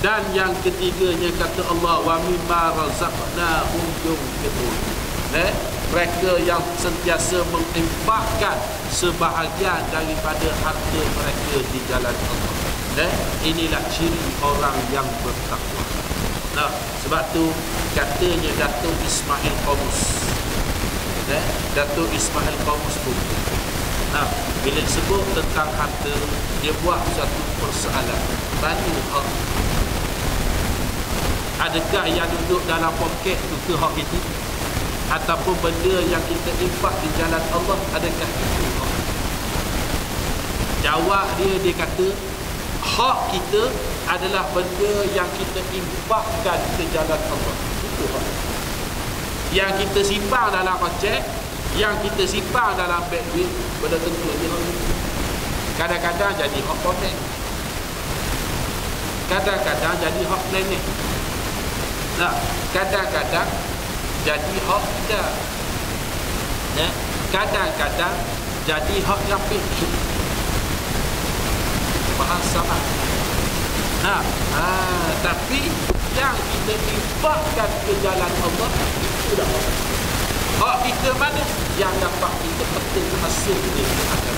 Dan yang ketiganya kata Allah, wa mimma razaqnahum yunfiqun. Mereka yang sentiasa menginfakkan sebahagian daripada harta mereka di jalan Allah. Inilah ciri orang yang bertakwa. Sebab tu katanya Datuk Ismail Qamus. Datuk Ismail Qamus pun bila sebut tentang harta, dia buat satu persoalan. Tanya hak. Adakah yang duduk dalam poket tu ke hak itu? Ataupun benda yang kita infak di jalan Allah, adakah itu hak? Jawab dia kata hak kita adalah benda yang kita infakkan ke jalan Allah. Itu hak. Yang kita simpan dalam kocek, yang kita simpan dalam beg duit, benda tentu dia hak. Kadang-kadang jadi hak poket, kadang-kadang jadi hak nenek. Kadang-kadang jadi hak tidak. Kadang-kadang jadi hak lapik. Faham sama? Tapi yang kita infakkan ke jalan Allah, itu dah hak kita mana yang dapat kita petik hasil dia akan.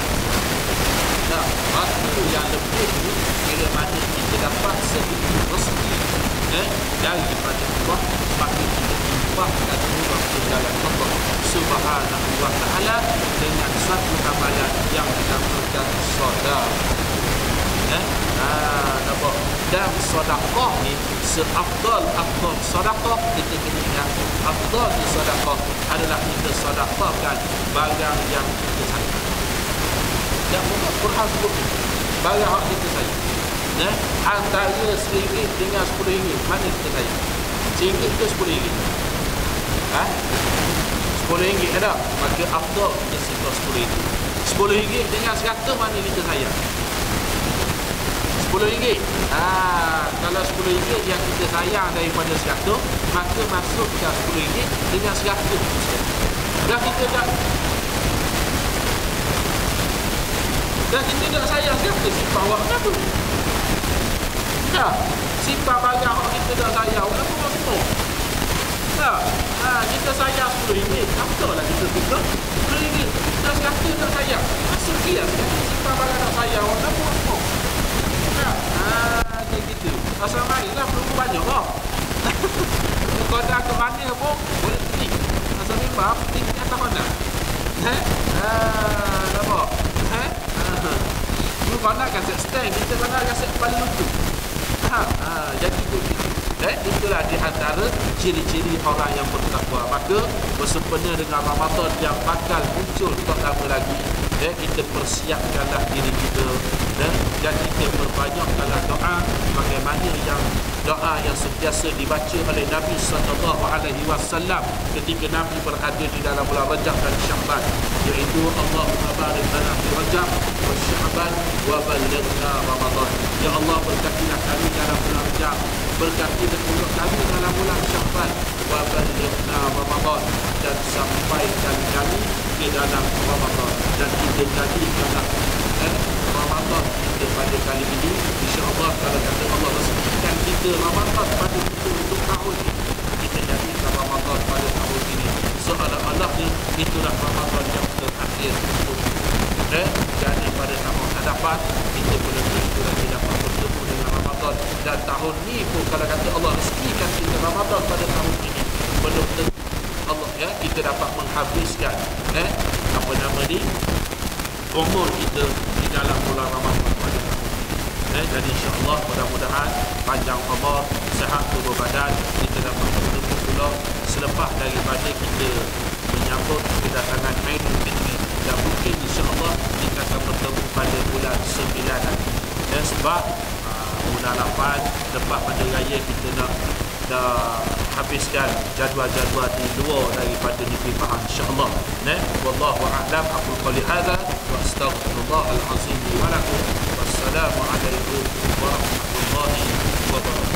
Waktu yang lebih ni bila mana kita dapat sedikit rezeki daripada Allah, maka kita infakkan ke jalan Allah Subhanahu wa ta'ala dengan satu amalan yang dinamakan sedekah. Dan sedekah ni seafdal sedekah, kita kena ingat afdal sedekah adalah kita sedekahkan barang yang kita sayang. Dan Quran sebut barang yang kita sayang. Antara RM1 dengan RM10, mana kita sayang? RM1 ke RM10? RM10 ada, maka afdal kita simpan RM10. RM10 dengan RM100, mana kita sayang? RM10. Kalau RM10 yang kita sayang daripada RM100, maka masukkan RM10 dengan RM100. Dan kita tak sayang RM100, simpan awak kenapa? Simpan barang yang kita tak sayang, kenapa semua? Kita sayang RM10, apa lah kita tukar RM10. Dan RM100 tak sayang, masuk dia simpan barang tak sayang, kenapa semua? Macam gitu. Asal mainlah perlu banyak lah. Kau dah ke mana pun boleh pergi. Asal memang pergi atas mana. Nampak? Lu kau nak kaset stand, kita kau nak kaset paling lucu. Jadi begitu. Itulah di antara ciri-ciri orang yang bertakwa. Maka bersempena dengan Ramadan yang bakal muncul tak lama lagi, kita persiapkanlah diri kita dan kita perbanyakkanlah doa bagaimana yang doa yang sentiasa dibaca oleh Nabi SAW ketika Nabi berada di dalam bulan Rajab dan Sya'ban, iaitu Allahumma barik lana fi Rajab wa Sya'ban wa ballighna Ramadan. Ya Allah, berkatilah kami dalam bulan Rajab, berkatilah untuk kami dalam bulan Sya'ban, wa ballighna Ramadan, dan sampaikan kami ke dalam Ramadan, dan kita jadikanlah Ramadan kita pada kali ini, insya-Allah kalau kata Allah rezekikan kita Ramadan pada kita untuk tahun ini, kita jadikan Ramadan pada tahun ini seolah-olahnya itulah Ramadan yang terakhir untuk jadi pada tahun hadapan kita benar-benar lagi dapat bertemu dengan Ramadan. Dan tahun ni pun kalau kata Allah rezekikan kita Ramadan pada tahun ini, belum tentu Allah kita dapat menghabiskan apa nama ni umur kita di dalam bulan Ramadan pada tahun ini. Jadi insya-Allah mudah-mudahan panjang umur, sihat tubuh badan, kita dapat bertemu pula selepas daripada kita menyambut kedatangan Aidil Fitri, dan mungkin insya-Allah kita akan bertemu pada bulan 9 nanti. Sebab penalapan lepas pada raya kita nak habiskan jadual-jadual di luar daripada negeri Pahang, insya-Allah. Wallahu a'lam. Aku qali hadza wa astaghfirullahal azim li wa lakum. Wassalamu alaikum warahmatullahi wabarakatuh.